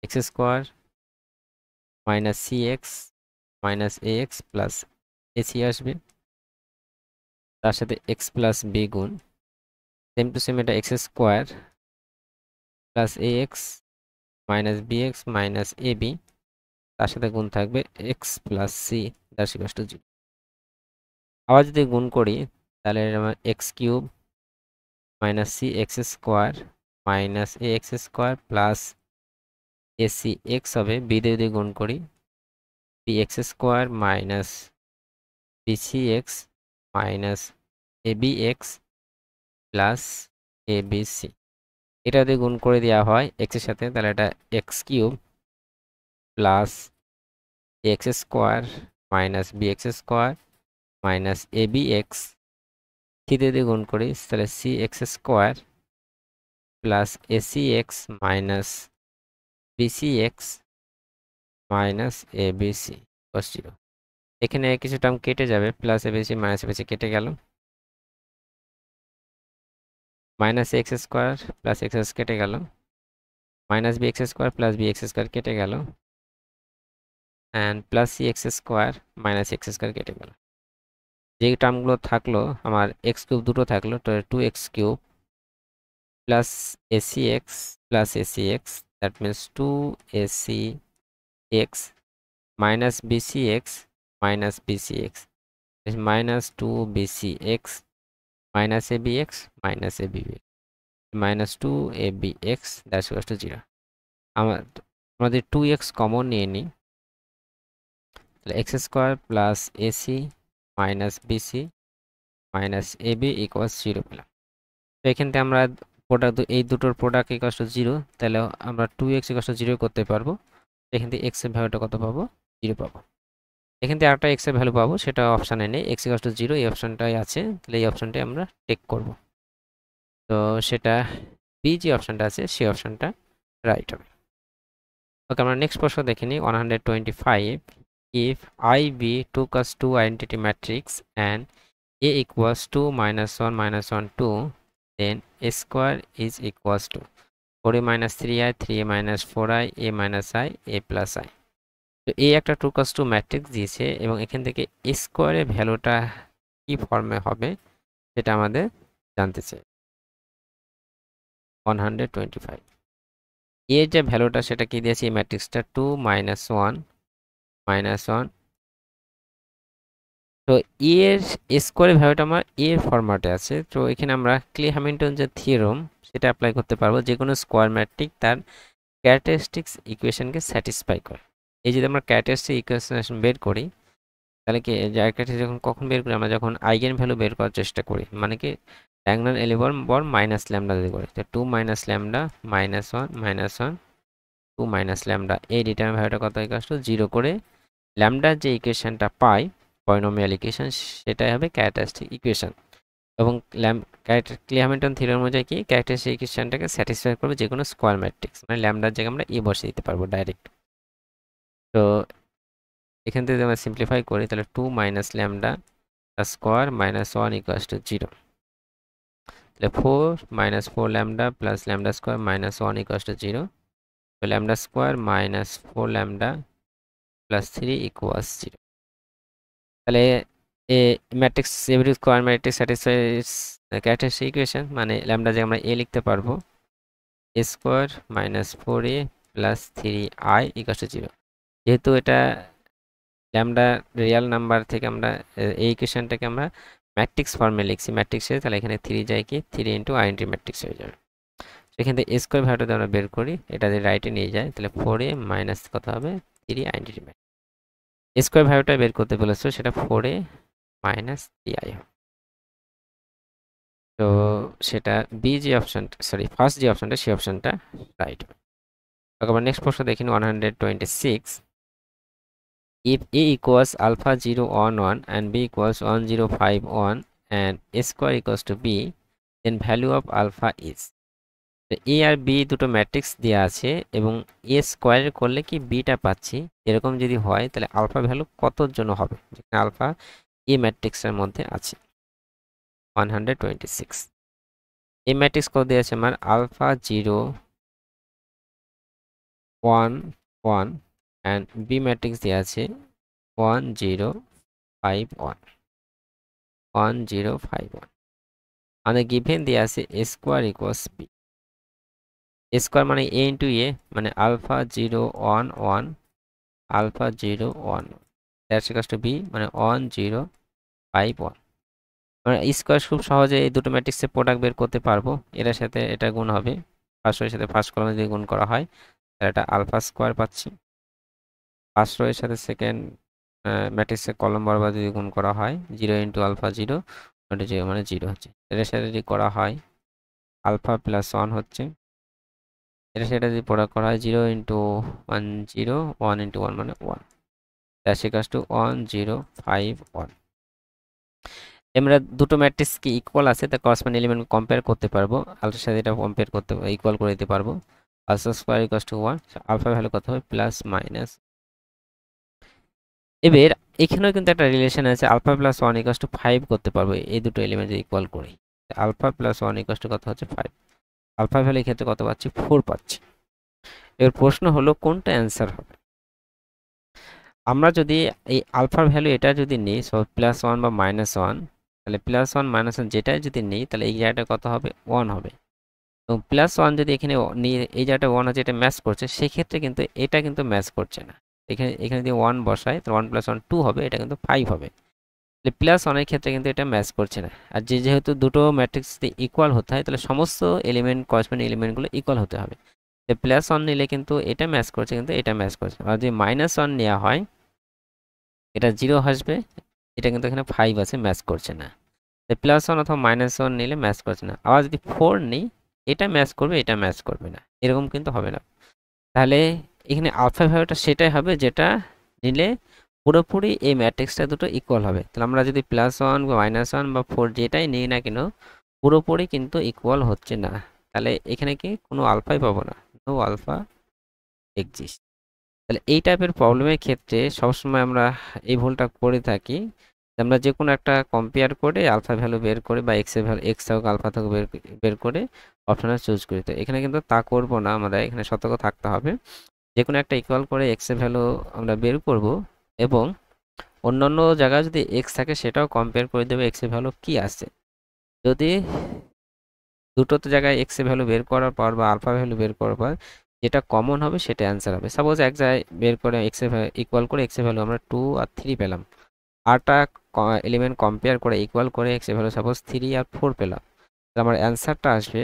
x square minus c x minus a x plus a c আসবে, তার সাথে এক্স প্লাস বি গুণ সেম টু সেম এটা x square plus a x minus b x minus A b, তার সাথে গুণ থাকবে x plus c that's equals to 0। আবার যদি গুণ করি তাহলে x cube minus c x square minus a x square plus AC x হবে, বি দিয়ে যদি গুণ করি b x square minus BC x minus A B x plus a b c, এটা যদি গুণ করে দেওয়া হয় এক্সের সাথে তাহলে এটা x cube plus x square minus b x square minus A B x, c দিয়ে যদি গুণ করি তাহলে c x square plus AC x minus BC x minus এ বি সি কস 0। এখানে কিছু টার্ম কেটে যাবে, plus a b c minus a b c কেটে গেল, minus x square plus x কেটে গেল, minus b x square plus b x square কেটে গেল, and plus C x square minus x square কেটে গেল। যে টার্মগুলো থাকলো আমার এক্স কিউব দুটো থাকলো, তো 2x cube plus AC X plus AC X, that means 2ac X minus BC x minus BC x minus 2bc X minus A B x minus A B minus 2ab(x) that's equal to 0। আমাদের 2x common নিয়ে নিই, তাহলে X square plus AC minus BC minus AB equals 0 পেলাম। তো এখান থেকে আমরা product এই দুটোর প্রোডাক্ট ইকুয়ালস টু 0, তাহলে আমরা 2x ইকুয়ালস টু 0 করতে পারবো। এখান থেকে x এর ভ্যালুটা কত পাবো, 0 পাবো। এখান থেকে আরেকটা x এর ভ্যালু পাবো, সেটা অপশানে নেই, x ইকুয়ালস টু 0 এই অপশানটাই আছে, তাহলে এই অপশানটাই আমরা টেক করব। তো সেটা বি যে অপশানটা আছে সেই অপশানটা রাইট হবে। ওকে, আমরা নেক্সট প্রশ্ন দেখে নিই 125। if I be 2 cos 2 identity matrix and a equals 2 minus 1 minus 1 2, then a square is equals to 4a minus 3i 3a minus 4i a minus I a plus I। তো এই একটা 2 cos 2 matrix দিয়েছে এবং এখান থেকে a স্কোয়ারের ভ্যালুটা কি ফর্মে হবে সেটা আমাদের জানতে চাই। 125 এর যে ভ্যালুটা সেটা কি দিয়েছে, এই ম্যাট্রিক্সটা 2 minus 1 minus 1, তো এর স্কোয়ারের ভ্যালুটা আমার এর ফরম্যাটে আছে। তো এখানে আমরা ক্লে-হ্যামিল্টন যে থিওরেম সেটা অ্যাপ্লাই করতে পারবো, যে কোনো স্কোয়ার ম্যাট্রিক্স তার ক্যারেক্টারিস্টিক্স ইকুয়েশনকে স্যাটিসফাই করে। এই যদি আমরা ক্যারেক্টারিস্টিক ইকুয়েশন বের করি তাহলে কি ক্যারেক্টারিস্টিক যখন কখন বের করি, আমরা যখন আইগেন ভ্যালু বের করার চেষ্টা করি, মানে কি ডায়াগোনাল এলিমেন্ট বর মাইনাস ল্যামডা যদি করি, তো 2 minus lambda minus 1 minus 1 2 minus lambda, এই ডিটারমিনেন্ট ভ্যালুটা কত ইকুয়াল টু 0 করে ল্যামডার যে ইকুয়েশনটা পাই পলিনোমিয়াল ইকুয়েশন সেটাই হবে ক্যারেক্টারিস্টিক ইকুয়েশন। এবং ক্লে-হ্যামিল্টন থিওরেম অনুযায়ী কি ক্যারেক্টারিস্টিক ইকুয়েশনটাকে স্যাটিসফাই করবে যে কোনো স্কোয়ার ম্যাট্রিক্স, মানে ল্যামডার জায়গায় আমরা এ বসে দিতে পারবো ডাইরেক্ট। তো এখান থেকে যদি আমরা সিম্পলিফাই করি তাহলে 2 minus lambda square minus 1 equals to 0। তাহলে 4 minus 4 lambda plus lambda square minus 1 equals to 0। তো lambda square minus 4 lambda plus 3 equals 0। তাহলে a matrix every square matrix satisfies characteristic equation, মানে ল্যামডা যে আমরা এ লিখতে পারবো a square minus 4a plus 3i equals to 0। যেহেতু এটা lambda Real number থেকে আমরা এই ইকুয়েশনটাকে আমরা ম্যাট্রিক্স ফর্মে লিখছি ম্যাট্রিক্সে, তাহলে এখানে 3 যায় কি 3 ইন্টু আই ইন্টু ম্যাট্রিক্স হয়ে যাবে। সেখান থেকে এ স্কোয়ার ভ্যালুটা আমরা বের করি, এটা যদি রাইটে নিয়ে যায় তাহলে 4a মাইনাস কত হবে 3 I into matrix. A square ভ্যালুটা বের করতে বলেছো, সেটা 4a মাইনাস 3i। তো সেটা বি যে অপশনটা, সরি ফার্স্ট যে অপশনটা সেই অপশনটা রাইট হবে। আবার নেক্সট প্রশ্ন দেখুন 126। If a equals alpha 0 on 1 and b equals 1 0 5 1 and a square equals to b, then value of alpha is। a আর b দুটো ম্যাট্রিক্স দেওয়া আছে এবং a স্কোয়ার করলে কি বিটা পাচ্ছি, এরকম যদি হয় তাহলে আলফা ভ্যালু কতর জন্য হবে, যেখানে আলফা a ম্যাট্রিক্সের মধ্যে আছে। 126 a ম্যাট্রিক্স কত দেওয়া আছে আমার আলফা 0 1 1 and b ম্যাট্রিক্স দেওয়া আছে 1 0 5 1 1 0 5 1। আমাদের গিভেন দেওয়া আছে a square equals b। a square মানে a ইন্টু a, মানে alpha 0 1 1 alpha 0 1 that's equals to b, মানে 1 0 5 1। আমরা স্কোয়ার খুব সহজে এই দুটো ম্যাট্রিক্সের প্রোডাক্ট বের করতে পারবো। এটার সাথে এটা গুণ হবে, ফার্স্ট রোয়ের সাথে ফার্স্ট কলামে যদি গুণ করা হয় তাহলে এটা আলফা স্কোয়ার পাচ্ছি। ফার্স্ট রোয়ের সাথে সেকেন্ড ম্যাট্রিক্সের কলম বরাবর যদি গুণ করা হয় 0 ইন্টু আলফা 0 0 মানে 0 হচ্ছে। এটার সাথে যদি করা হয় আলফা প্লাস 1 হচ্ছে। এটার সাথে যদি প্রোডাক্ট করা হয় 0 ইন্টু 1 0 1 ইন্টু 1 মানে 1 দ্যাটস ইকুয়ালস টু 1 0 5 1। আমরা দুটো ম্যাট্রিক্স কি ইকুয়াল আছে তা করসপন্ডিং এলিমেন্ট কম্পেয়ার করতে পারবো, আলফার সাথে এটা কম্পেয়ার করতে ইকুয়াল করে দিতে পারবো। Alpha square equals to 1, alpha value কত হবে প্লাস মাইনাস। এবার এখানেও কিন্তু একটা রিলেশন আছে, আলফা প্লাস 1 ইকুয়ালস টু 5 করতে পারবো এই দুটো এলিমেন্ট যদি ইকুয়াল করি। আলফা প্লাস 1 ইকুয়ালস টু কত হচ্ছে 5, আলফা ভ্যালু এই ক্ষেত্রে কত পাচ্ছি 4 পাচ্ছি। এর প্রশ্ন হলো কোনটা অ্যান্সার হবে। আমরা যদি এই আলফার ভ্যালু এটা যদি নিই সো প্লাস 1 বা মাইনাস 1, তাহলে প্লাস 1 মাইনাস 1 যেটাই যদি নিই তাহলে এই জায়গাটা কত হবে 1 হবে। তো প্লাস 1 যদি এখানে নিয়ে এই জায়গাটা 1 আছে, এটা ম্যাচ করছে, সেক্ষেত্রে কিন্তু এটা কিন্তু ম্যাচ করছে না। এখানে এখানে যদি 1 বসাই তাহলে 1 প্লাস 1 2 হবে, এটা কিন্তু 5 হবে। তাহলে প্লাস 1 এর ক্ষেত্রে কিন্তু এটা ম্যাচ করছে না। আর যেহেতু দুটো ম্যাট্রিক্স ইকুয়াল হতে হয় তাহলে সমস্ত এলিমেন্ট করসপন্ডিং এলিমেন্টগুলো ইকুয়াল হতে হবে। প্লাস 1 নিলে কিন্তু এটা ম্যাচ করছে, কিন্তু এটা ম্যাচ করছে। আর যদি মাইনাস 1 নেওয়া হয় এটা 0 আসবে, এটা কিন্তু এখানে 5 আছে, ম্যাচ করছে না। প্লাস 1 অথবা মাইনাস 1 নিলে ম্যাচ করছে না। আবার যদি 4 নিই এটা ম্যাচ করবে, এটা ম্যাচ করবে না, এরকম কিন্তু হবে না। তাহলে এখানে আলফা ভ্যালুটা সেটাই হবে যেটা নিলে পুরোপুরি এই ম্যাট্রিক্সটা দুটো ইকুয়াল হবে। তাহলে আমরা যদি প্লাস 1 বা মাইনাস 1 বা 4 যেটাই নিই না কেন পুরোপুরি কিন্তু ইকুয়াল হচ্ছে না, তাহলে এখানে কি কোনো আলফাই পাবো না, নো আলফা এক্সিস্ট। তাহলে এই টাইপের প্রবলেমের ক্ষেত্রে সবসময় আমরা এই ভুলটা করে থাকি, আমরা যে কোনো একটা কম্পেয়ার করে আলফা ভ্যালু বের করে বা এক্স এর ভ্যালু এক্স হোক আলফা থেকে বের করে অপশানে চুজ করি। তো এখানে কিন্তু তা করব না, আমাদের এখানে সতর্ক থাকতে হবে। যে কোনো একটা ইকুয়াল করে এক্স এর ভ্যালু আমরা বের করব এবং অন্যান্য জায়গায় যদি এক্স থাকে সেটাও কম্পেয়ার করে দেবে এক্স এর ভ্যালু কি আসছে। যদি দুটোতে জায়গায় এক্স এর ভ্যালু বের করার পর বা আলফা ভ্যালু বের করার পর যেটা কমন হবে সেটা অ্যান্সার হবে। সাপোজ এক জায়গায় বের করে এক্স এর ইকুয়াল করে এক্স এর ভ্যালু আমরা 2 আর 3 পেলাম, আরটা এলিমেন্ট কম্পেয়ার করে ইকুয়াল করে এক্স এর ভ্যালু সাপোজ 3 আর 4 পেলাম, তাহলে আমার অ্যান্সারটা আসবে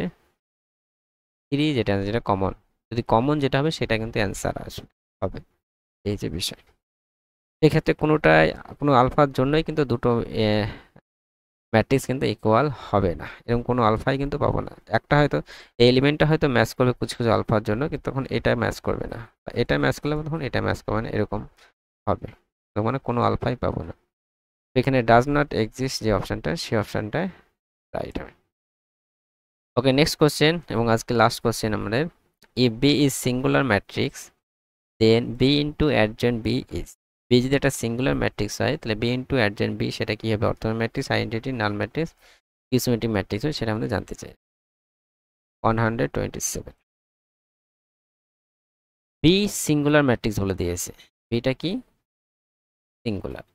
3, যেটা কমন। যদি কমন যেটা হবে সেটা কিন্তু অ্যান্সার আসবে হবে, এই যে বিষয়। এক্ষেত্রে কোনোটাই কোনো আলফার জন্যই কিন্তু দুটো ম্যাট্রিক্স কিন্তু ইকুয়াল হবে না, এরকম কোনো আলফাই কিন্তু পাবো না। একটা হয়তো এই এলিমেন্টটা হয়তো ম্যাচ করবে কিছু কিছু আলফার জন্য, কিন্তু তখন এটা ম্যাচ করবে না, এটা ম্যাচ করলে তখন এটা ম্যাচ করবে না, এরকম হবে। তো মানে কোনো আলফাই পাবো না। এখানে ডাজ নট এক্সিস্ট যে অপশানটা সেই অপশানটায় রাইট হবে। ওকে, নেক্সট কোশ্চেন এবং আজকে লাস্ট কোশ্চেন আমাদের। If B is singular matrix then B into adjoint B is. B যদি একটা সিঙ্গুলার ম্যাট্রিক্স হয় তাহলে বি ইন্টু অ্যাডজেন্ট বি সেটা কি হবে? অর্থোগোনাল ম্যাট্রিক্স, আইডেন্টিটি, নাল ম্যাট্রিক্স, সিমেট্রিক ম্যাট্রিক্স হয়, সেটা আমাদের জানতে চাই। 127 বি সিঙ্গুলার ম্যাট্রিক্স বলে দিয়েছে। বিটা কি? সিঙ্গুলার।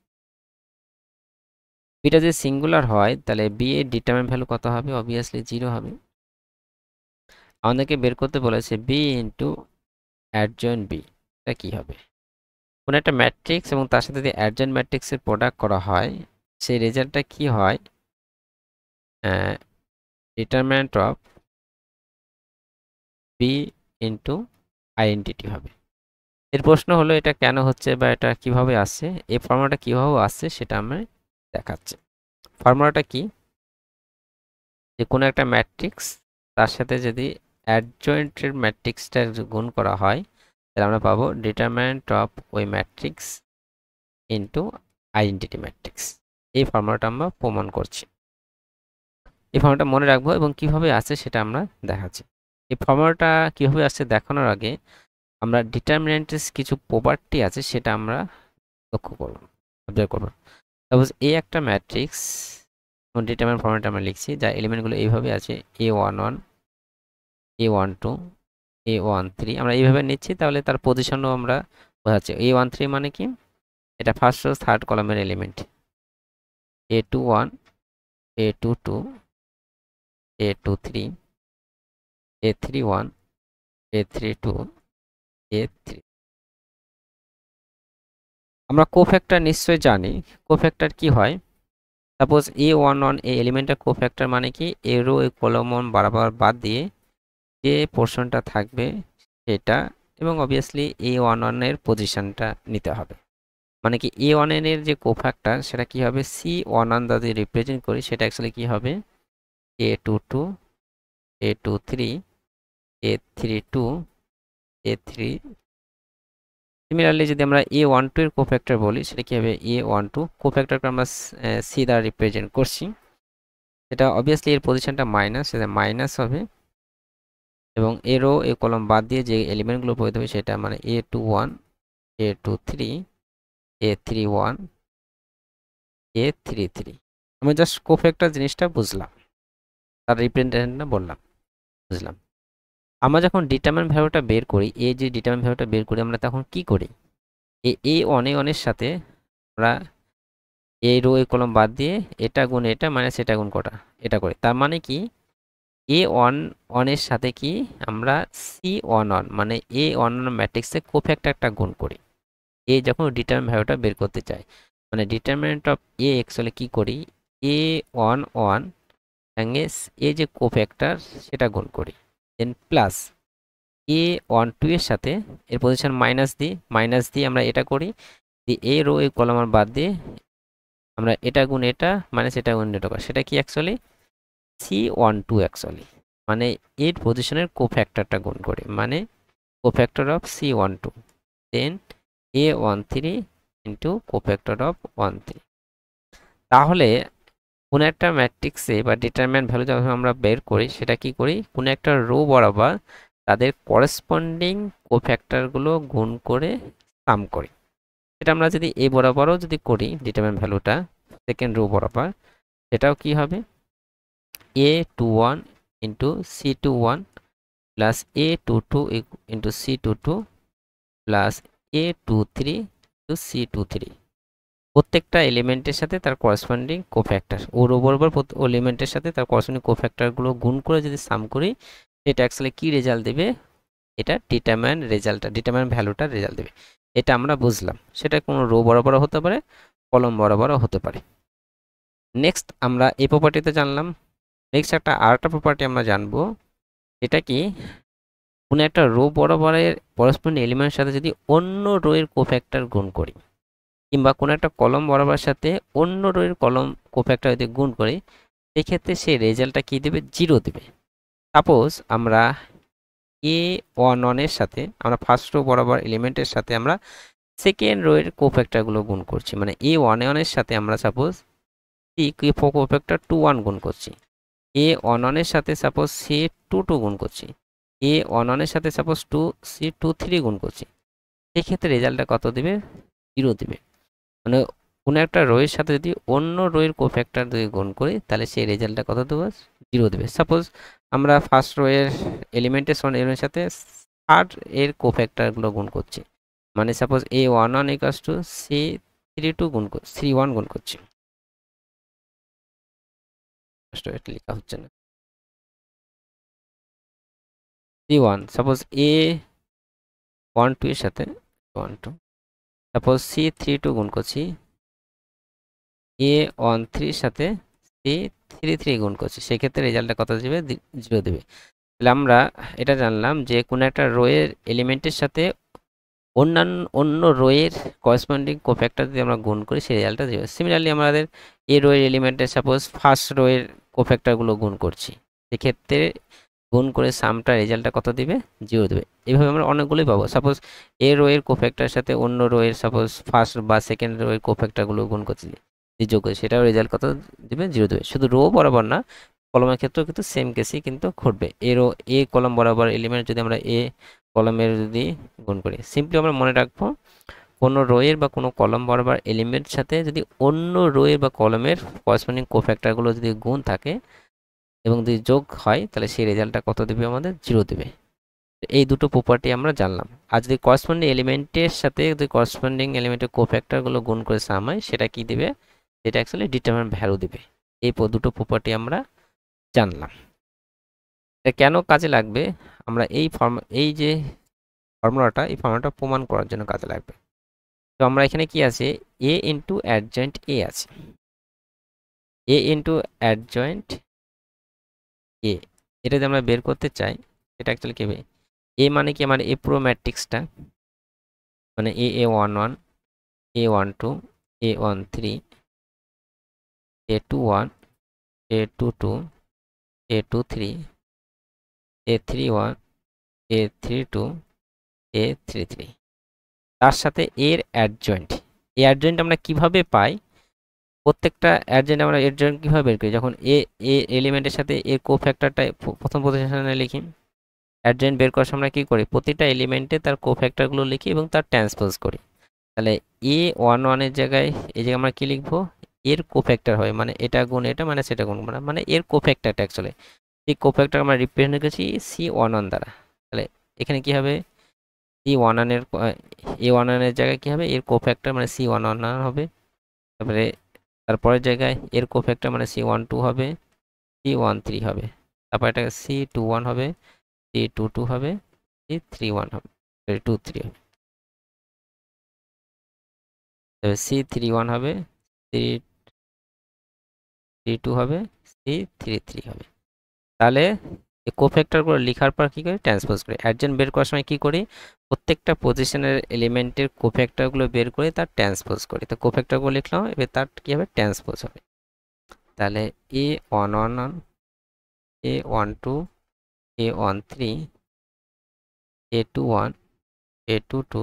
বিটা যদি সিঙ্গুলার হয় তাহলে বি এর ডিটারমিনেন্ট ভ্যালু কত হবে? অবভিয়াসলি 0 হবে। আমাদেরকে বের করতে বলেছে বি ইন্টু অ্যাডজয়েন্ট বি, এটা কি হবে? কোনো একটা ম্যাট্রিক্স এবং তার সাথে যদি অ্যাডজয়েন্ট ম্যাট্রিক্সের প্রোডাক্ট করা হয়, সেই রেজাল্টটা কি হয়? Determinant of B into identity হবে। এর প্রশ্ন হলো এটা কেন হচ্ছে বা এটা কিভাবে আসছে, এই ফর্মুলাটা কিভাবে আসছে সেটা আমরা দেখাচ্ছি। ফর্মুলাটা কি? যে কোনো একটা ম্যাট্রিক্স তার সাথে যদি অ্যাডজয়েন্টের ম্যাট্রিক্সটা গুণ করা হয় তাহলে আমরা পাবো ডিটারমিনেন্ট অফ ওই ম্যাট্রিক্স ইন্টু আইডেন্টিটি ম্যাট্রিক্স। এই ফর্মুলাটা আমরা প্রমাণ করছি। এই ফর্মুলাটা মনে রাখবো এবং কিভাবে আসছে সেটা আমরা দেখাচ্ছি। এই ফর্মুলাটা কিভাবে আসছে দেখানোর আগে আমরা ডিটারমিনেন্টের কিছু প্রপার্টি আছে সেটা আমরা লক্ষ্য করব, অবজার্ভ করব। সাপোজ এ একটা ম্যাট্রিক্স, ডিটারমিনেন্ট ফর্মুলাটা আমরা লিখছি, যার এলিমেন্টগুলো এইভাবে আছে A11, A12, A13, আমরা এইভাবে নিচ্ছি, তাহলে তার পজিশনও আমরা বোঝাচ্ছি। A13 মানে কি? এটা ফার্স্ট রো থার্ড কলামের element. A21, A22, A23, A31, A32, A3। আমরা কোফ্যাক্টর নিশ্চয়ই জানি। কোফ্যাক্টর কি হয়? সাপোজ A11 এই এলিমেন্টের কোফ্যাক্টর মানে কি? এ রো এ কলাম বরাবর বাদ দিয়ে যে পোর্শনটা থাকবে সেটা, এবং অবভিয়াসলি A11 এর পজিশনটা নিতে হবে। মানে কি A11 এর যে কোফ্যাক্টর সেটা কি হবে? C11 যদি রিপ্রেজেন্ট করি সেটা অ্যাকচুয়ালি কি হবে? A22, A23, A32, A3। Similarly যদি আমরা A12 এর কোফ্যাক্টর বলি সেটা কি হবে? A12 কোফ্যাক্টরকে আমরা C দ্বারা রিপ্রেজেন্ট করছি, এটা অবভিয়াসলি এর পজিশনটা মাইনাস, সেটা মাইনাস হবে, এবং এরও এই কলম বাদ দিয়ে যে এলিমেন্টগুলো পড়তে হবে সেটা মানে A21, A23, A31, A33। আমি জাস্ট কোফ্যাক্টর জিনিসটা বুঝলাম, তার রিপ্রেজেন্টেশনটা বললাম, বুঝলাম। আমরা যখন ডিটারমিনেন্ট ভ্যালুটা বের করি, এই যে ডিটারমিনেন্ট ভ্যালুটা বের করি আমরা তখন কি করি? A1 এর সাথে আমরা এই রো এই কলম বাদ দিয়ে এটা গুণ এটা মাইনাস এটা গুণ করা, এটা করি। তার মানে কি? A11 এর সাথে কি আমরা C11 মানে A11 ম্যাট্রিক্সে কোফ্যাক্টরটা গুণ করি এ যখন ডিটারমিনেন্ট ভ্যালুটা বের করতে চাই। মানে ডিটারমিনেন্ট অফ এ অ্যাকচুয়ালি কি করি? A11 সঙ্গে এ যে কোফ্যাক্টর সেটা গুণ করি, দেন প্লাস A12 এর সাথে এর পজিশন মাইনাস দিয়ে আমরা এটা করি, দিয়ে এ রো এই কলাম বাদ দিয়ে আমরা এটা গুণ এটা মাইনাস এটা গুণ এটা করি, সেটা কি অ্যাকচুয়ালি C12 অ্যাকচুয়ালি, মানে এর পজিশনের কোফ্যাক্টরটা গুণ করি, মানে cofactor of C12, then A13 into cofactor of 13। তাহলে কোনো একটা ম্যাট্রিক্সে বা ডিটারমিনেন্ট ভ্যালু যখন আমরা বের করি সেটা কি করি? কোনো একটা রো বরাবর তাদের করেসপন্ডিং কোফ্যাক্টরগুলো গুণ করে সাম করি। এটা আমরা যদি এ বরাবরও যদি করি ডিটারমিনেন্ট ভ্যালুটা সেকেন্ড রো বরাবর, সেটাও কি হবে? A21 into C21 plus A22 into C22 plus A23 into C23। প্রত্যেকটা এলিমেন্টের সাথে তার করেসপন্ডিং কোফ্যাক্টর, ওর বরাবর এলিমেন্টের সাথে তার করেসপন্ডিং কোফ্যাক্টরগুলো গুণ করে যদি সাম করি সেটা অ্যাকচুয়ালি কি রেজাল্ট দেবে? এটা ডিটারমিনেন্ট ভ্যালুটার রেজাল্ট দেবে। এটা আমরা বুঝলাম। সেটা কোনো রো বরাবর হতে পারে, কলম বরাবরও হতে পারে। নেক্সট আমরা এই প্রপার্টিতে জানলাম। নেক্সট আরেকটা প্রপার্টি আমরা জানবো, এটা কি? কোনো একটা রো বরাবরের করেসপন্ডিং এলিমেন্টের সাথে যদি অন্য রো এর কোফ্যাক্টর গুণ করি, কিংবা কোনো একটা কলম বরাবর সাথে অন্য রো এর কলম কোফ্যাক্টর যদি গুণ করি, সেক্ষেত্রে সেই রেজাল্টটা কি দেবে? 0 দেবে। সাপোজ আমরা A11 এর সাথে আমরা ফার্স্ট রো বরাবর এলিমেন্টের সাথে আমরা সেকেন্ড রো এর কোফ্যাক্টরগুলো গুণ করছি, মানে A11 এর সাথে আমরা সাপোজ কোফ্যাক্টর 21 গুণ করছি, A11 এর সাথে সাপোজ C22 গুণ করছি, A11 এর সাথে সাপোজ C23 গুণ করছি, সেক্ষেত্রে রেজাল্টটা কত দেবে? 0 দিবে। মানে কোনো একটা রোয়ের সাথে যদি অন্য রোয়ের কোফ্যাক্টর যদি গুণ করি তাহলে সেই রেজাল্টটা কত দেবো? 0 দেবে। সাপোজ আমরা ফার্স্ট রোয়ের এলিমেন্টের সমান এলিমেন্টের সাথে থার্ড এর কোফ্যাক্টরগুলো গুণ করছি। মানে suppose A11 equals to C32 গুণ করছি, C1 গুণ করছি। এটা লেখা হচ্ছে না। C1 সাপোজ A12 এর সাথে 12 সাপোজ C32 গুণ করছি, A13 এর সাথে C33 গুণ করছি, সেক্ষেত্রে রেজাল্টটা কত দেবে? 0 দেবে। তাহলে আমরা এটা জানলাম যে কোনো একটা রোয়ের এলিমেন্টের সাথে অন্য রোয়ের করেসপন্ডিং কোফ্যাক্টর যদি আমরা গুণ করি সেই রেজাল্টটা 0। সিমিলারলি আমাদের এই রোয়ের এলিমেন্টের সাপোজ ফার্স্ট রোয়ের কোফ্যাক্টরগুলো গুণ করছি, সেক্ষেত্রে গুণ করে সামটা রেজাল্টটা কত দিবে? 0 দেবে। এইভাবে আমরা অনেকগুলোই পাবো। সাপোজ এ রোয়ের কোফ্যাক্টরের সাথে অন্য রোয়ের সাপোজ ফার্স্ট বা সেকেন্ড রোয়ের কোফ্যাক্টরগুলো গুণ করছি, যোগ করে সেটাও রেজাল্ট কত দিবে? 0 দেবে। শুধু রো বরাবর না, কলমের ক্ষেত্রেও কিন্তু সেম কেসই কিন্তু ঘটবে। এ কলম বরাবর এলিমেন্ট যদি আমরা এ কলমের যদি গুণ করি, সিম্পলি আমরা মনে রাখবো কোনো রোয়ের বা কোনো কলম বরাবর এলিমেন্টের সাথে যদি অন্য রোয়ের বা কলমের করেসপন্ডিং কোফ্যাক্টরগুলো যদি গুণ থাকে এবং যদি যোগ হয় তাহলে সেই রেজাল্টটা কত দেবে? আমাদের 0 দেবে। এই দুটো প্রপার্টি আমরা জানলাম। আর যদি করেসপন্ডিং এলিমেন্টের সাথে যদি করেসপন্ডিং এলিমেন্টের কোফ্যাক্টরগুলো গুণ করে সাম হয়, সেটা কি দিবে? সেটা অ্যাকচুয়ালি ডিটারমিনেন্ট ভ্যালু দিবে। এই দুটো প্রপার্টি আমরা জানলাম। এটা কেন কাজে লাগবে? আমরা এই যে ফর্মুলাটা প্রমাণ করার জন্য কাজে লাগবে। তো আমরা এখানে কি আছে? এ ইন্টু অ্যাডজয়েন্ট এ আছে, এ ইন্টু অ্যাডজয়েন্ট এ, এটা যদি আমরা বের করতে চাই সেটা অ্যাকচুয়ালি কি হবে? এ মানে কি? আমার এ পুরো ম্যাট্রিক্সটা, মানে A11, A12, A13, A21, A22, A23, A31, A32, A33, তার সাথে এর অ্যাডজয়েন্ট। এই অ্যাডজয়েন্ট আমরা কিভাবে পাই? প্রত্যেকটা অ্যাডজয়েন্ট আমরা অ্যাডজয়েন্ট কিভাবে বের করি? যখন এ এলিমেন্টের সাথে এর কোফ্যাক্টরটা প্রথম পজিশনে লিখি, অ্যাডজয়েন্ট বের করার সময় কি করি? প্রতিটা এলিমেন্টে তার কোফ্যাক্টরগুলো লিখি এবং তার ট্রান্সপোজ করি। তাহলে A11 এর জায়গায় এই জায়গায় আমরা কি লিখবো? এর কোফ্যাক্টর হয়, মানে এটা গুণ এটা মানে সেটা গুণ, মানে এর কোফ্যাক্টরটা অ্যাকচুয়ালি এই কোফ্যাক্টর আমরা রিপ্রেজেন্ট করেছি C11 দ্বারা। তাহলে এখানে কি হবে? C11 এর A11 এর জায়গায় কি হবে? এর কোফ্যাক্টর মানে C11 হবে। তারপরে তারপরের জায়গায় এর কোফ্যাক্টর মানে C12 হবে, C13 হবে। তারপর এটা C21 হবে, C22 হবে, C31 হবে, 23 হবে। তবে C31 হবে, C32 হবে, C33 হবে। তাহলে এই কোফ্যাক্টরগুলো লেখার পর কী করি? ট্রান্সপোজ করি। অ্যাডজয়েন্ট বের করার সময় কী করি? প্রত্যেকটা পজিশনের এলিমেন্টের কোফ্যাক্টরগুলো বের করে তার ট্রান্সপোজ করি। তো কোফ্যাক্টরগুলো লিখলাম, এবার তার কী হবে? ট্রান্সপোজ হবে। তাহলে A11, A12, A13, A21, A22,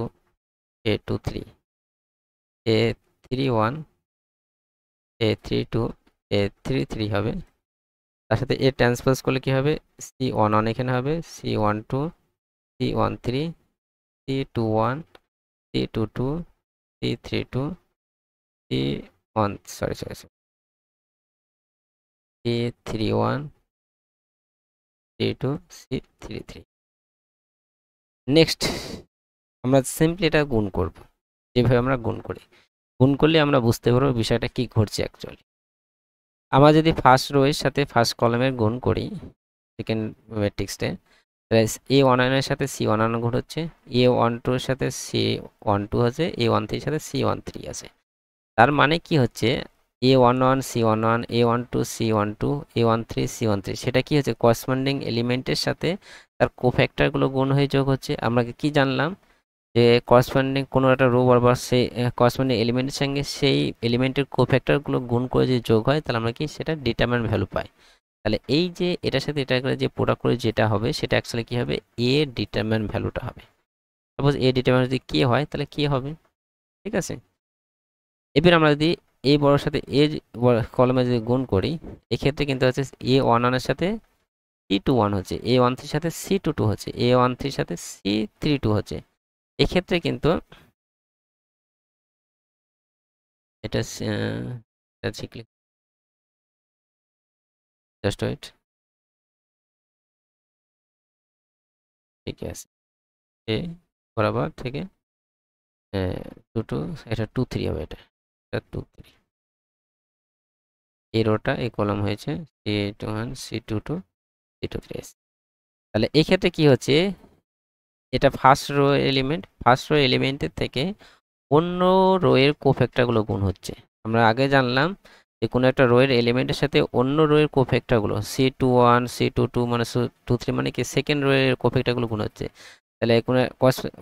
A23, A31, A32, A33 হবে। তার সাথে এ ট্রান্সপোজ করলে কি হবে? C11 এখানে হবে, C12, C13, C21, C22, C32, C1 sorry C31, C2, C33। Next আমরা সিম্পলি এটা গুণ করব। যেভাবে আমরা গুণ করি, গুণ করলে আমরা বুঝতে পারবো বিষয়টা কি ঘটছে অ্যাকচুয়ালি। আমরা যদি ফার্স্ট রোয়ের সাথে ফার্স্ট কলামের গুণ করি সেকেন্ড ম্যাট্রিক্সে, A11 এর সাথে C11 গুণ হচ্ছে, A12 এর সাথে C12 আছে, A13 এর সাথে C13 আছে। তার মানে কি হচ্ছে? A11 C11, A12 C12, A13 C13, সেটা কি হচ্ছে? করেসপন্ডিং এলিমেন্টের সাথে তার কোফ্যাক্টরগুলো গুণ হয়ে যোগ হচ্ছে। আমরা কি জানলাম? যে করেসপন্ডিং কোনো একটা রো বরাবর সেই করেসপন্ডিং এলিমেন্টের সঙ্গে সেই এলিমেন্টের কোফ্যাক্টরগুলো গুণ করে যদি যোগ হয় তাহলে আমরা কি সেটা ডিটারমিনেন্ট ভ্যালু পাই। তাহলে এই যে এটার সাথে এটা করে যে প্রোডাক্ট করে যেটা হবে সেটা অ্যাকচুয়ালি কি হবে? এ ডিটারমিনেন্ট ভ্যালুটা হবে। সাপোজ এ ডিটারমিনেন্ট যদি কে হয় তাহলে কে হবে? ঠিক আছে। এবার আমরা যদি এই বড়র সাথে এ কলমে যদি গুণ করি, এক্ষেত্রে কিন্তু হচ্ছে A11 এর সাথে C21 হচ্ছে, A13 এর সাথে C22 হচ্ছে, A13 এর সাথে C32 হচ্ছে। এক্ষেত্রে কিন্তু এটা ক্লিক, জাস্ট ওয়েট, ঠিক আছে। এ বরাবর থেকে 2 টু, এটা 2 3 হবে, এটা 2 3, এই রোটা এই কলাম হয়েছে C21 C22 C23। তাহলে এই ক্ষেত্রে কি হচ্ছে, এটা first row element, first row এলিমেন্টের থেকে অন্য রো এর কোফ্যাক্টরগুলো গুণ হচ্ছে। আমরা আগে জানলাম যে কোনো একটা রো এর এলিমেন্টের সাথে অন্য রো এর কোফ্যাক্টরগুলো C21 C22 মানে 23 মানে কি সেকেন্ড রো এর কোফ্যাক্টরগুলো গুণ হচ্ছে। তাহলে কোনো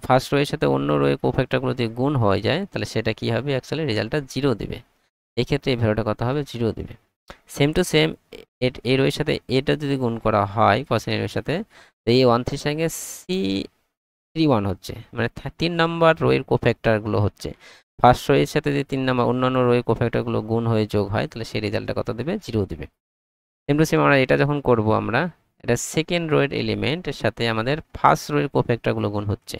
ফার্স্ট রো এর সাথে অন্য রো এর কোফ্যাক্টরগুলো যদি গুণ হয়ে যায় তাহলে সেটা কি হবে, অ্যাকচুয়ালি রেজাল্টটা 0 দেবে। এই ক্ষেত্রে এই ভ্যালুটা কত হবে, 0 দেবে। সেম টু সেম এই রো এর সাথে এটা যদি গুণ করা হয় কোসাইন এর সাথে, তো এই 13 সঙ্গে C31 হচ্ছে, মানে 3 নাম্বার রো এর কোফ্যাক্টরগুলো হচ্ছে। ফার্স্ট রো এর সাথে যদি 3 নাম্বার অন্যান্য রো এর কোফ্যাক্টরগুলো গুণ হয়ে যোগ হয় তাহলে সেই রেজাল্টটা কত দেবে, 0 দেবে। সেম টু সেম আমরা এটা যখন করব, আমরা এটা সেকেন্ড রো এর এলিমেন্টের সাথে আমাদের ফার্স্ট রো এর কোফ্যাক্টরগুলো গুণ হচ্ছে,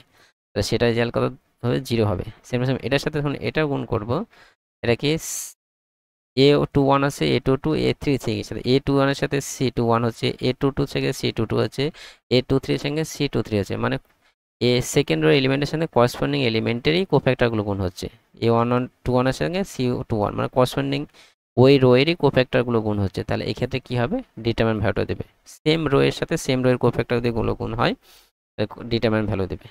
তাহলে সেটা রেজাল্ট কত হবে, 0 হবে। সেম টু সেম এটার সাথে যখন এটা গুণ করব, এটা কি A21 আছে A22 A33 এর সাথে, A21 এর সাথে C21 হচ্ছে, A22 থেকে C22 হচ্ছে, A23 এর সঙ্গে C23 আছে, মানে এ সেকেন্ড রো এলিমেন্টের সঙ্গে করেসপন্ডিং এলিমেন্টেরই কোফ্যাক্টরগুলো গুণ হচ্ছে। A21 এর সঙ্গে C21 মানে করেসপন্ডিং ওই রো এরই কোফ্যাক্টরগুলো গুণ হচ্ছে। তাহলে এই ক্ষেত্রে কি হবে, ডিটারমিনেন্ট ভ্যালু দেবে। সেম রো এর সাথে সেম রো এর কোফ্যাক্টর যদি গুণ হয় ডিটারমিনেন্ট ভ্যালু দেবে।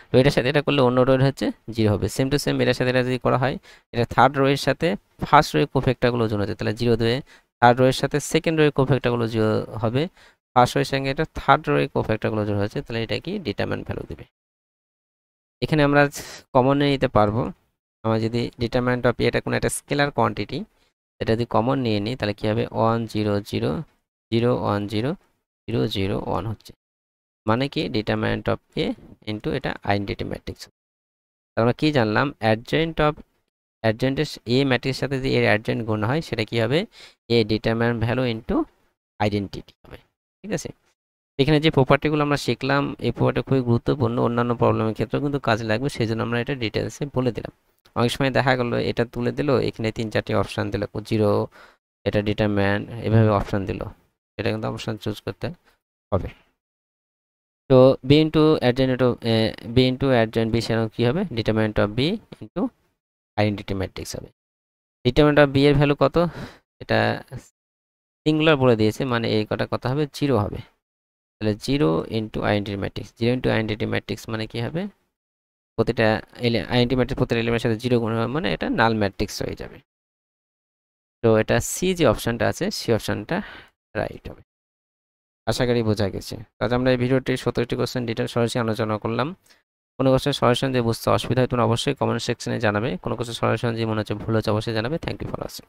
তো এটার সাথে এটা করলে অন্য রো এর হচ্ছে 0 হবে। সেম টু সেম এটার সাথে এটা যদি করা হয়, এটা থার্ড রো এর সাথে ফার্স্ট রো এর কোফ্যাক্টরগুলো গুণ হচ্ছে, তাহলে 0 দেবে। থার্ড রো এর সাথে সেকেন্ড রো এর কোফ্যাক্টরগুলো 0 হবে, ফার্স্ট রো এর সঙ্গে এটা থার্ড রো এর কোফ্যাক্টরগুলো যোগ হচ্ছে, তাহলে এটা কি ডিটারমিনেন্ট ভ্যালু দেবে। এখানে আমরা কমন নিয়ে নিতে পারবো। আমরা যদি ডিটারমিনেন্ট অফ এটা কোনো একটা স্কেলার কোয়ান্টিটি, এটা যদি কমন নিয়ে নিই তাহলে কি হবে, 1 0 0 0 1 0 0 0 1 হচ্ছে, মানে কি ডিটারমিনেন্ট অফ এ ইন্টু এটা আইডেন্টিটি ম্যাট্রিক্স। আমরা কি জানলাম, অ্যাডজয়েন্ট অফ অ্যাডজয়েন্টের এ ম্যাট্রিক্সের সাথে যদি এর অ্যাডজয়েন্ট গুণ হয় সেটা কি হবে, এ ডিটারমিনেন্ট ভ্যালু ইন্টু আইডেন্টিটি হবে। ঠিক আছে, এখানে যে প্রপার্টিগুলো আমরা শিখলাম এই প্রপার্টি খুবই গুরুত্বপূর্ণ, অন্যান্য প্রবলেমের ক্ষেত্রেও কিন্তু কাজে লাগবে, সেই জন্য আমরা এটা ডিটেলসে বলে দিলাম। অনেক সময় দেখা গেলো এটা তুলে দিল, এখানে 3-4টি অপশান দিল, 0 এটা ডিটারমিনেন্ট এভাবে অপশান দিল, এটা কিন্তু অপশান চুজ করতে হবে। তো B into adjoint B into adjoint B সেরকম কী হবে, determinant of B into identity matrix হবে। ডিটারমিনেন্ট অফ বি এর ভ্যালু কত, এটা সিঙ্গুলার বলে দিয়েছে, মানে এই কটা কত হবে, 0 হবে। তাহলে 0 into identity matrix, 0 into identity matrix মানে কি হবে, প্রতিটা আইডেন্টিটি ম্যাট্রিক্স প্রতিটা এলিমেন্টের সাথে 0 গুণ হবে, মানে এটা নাল ম্যাট্রিক্স হয়ে যাবে। তো এটা সি যে অপশানটা আছে সেই অপশানটা রাইট হবে। আশা করি বোঝা গেছে। তাহলে আমরা এই ভিডিওটি 17টি কোশ্চেন ডিটেল সরাসরি আলোচনা করলাম। কোনো কোশ্চেন সলিউশন দিয়ে বুঝতে অসুবিধা হয় তোমরা অবশ্যই কমেন্ট সেকশনে জানাবে। কোনো কোশ্চেন সলিউশন যে মনে হচ্ছে ভুল হচ্ছে অবশ্যই জানাবে। Thank you for watching.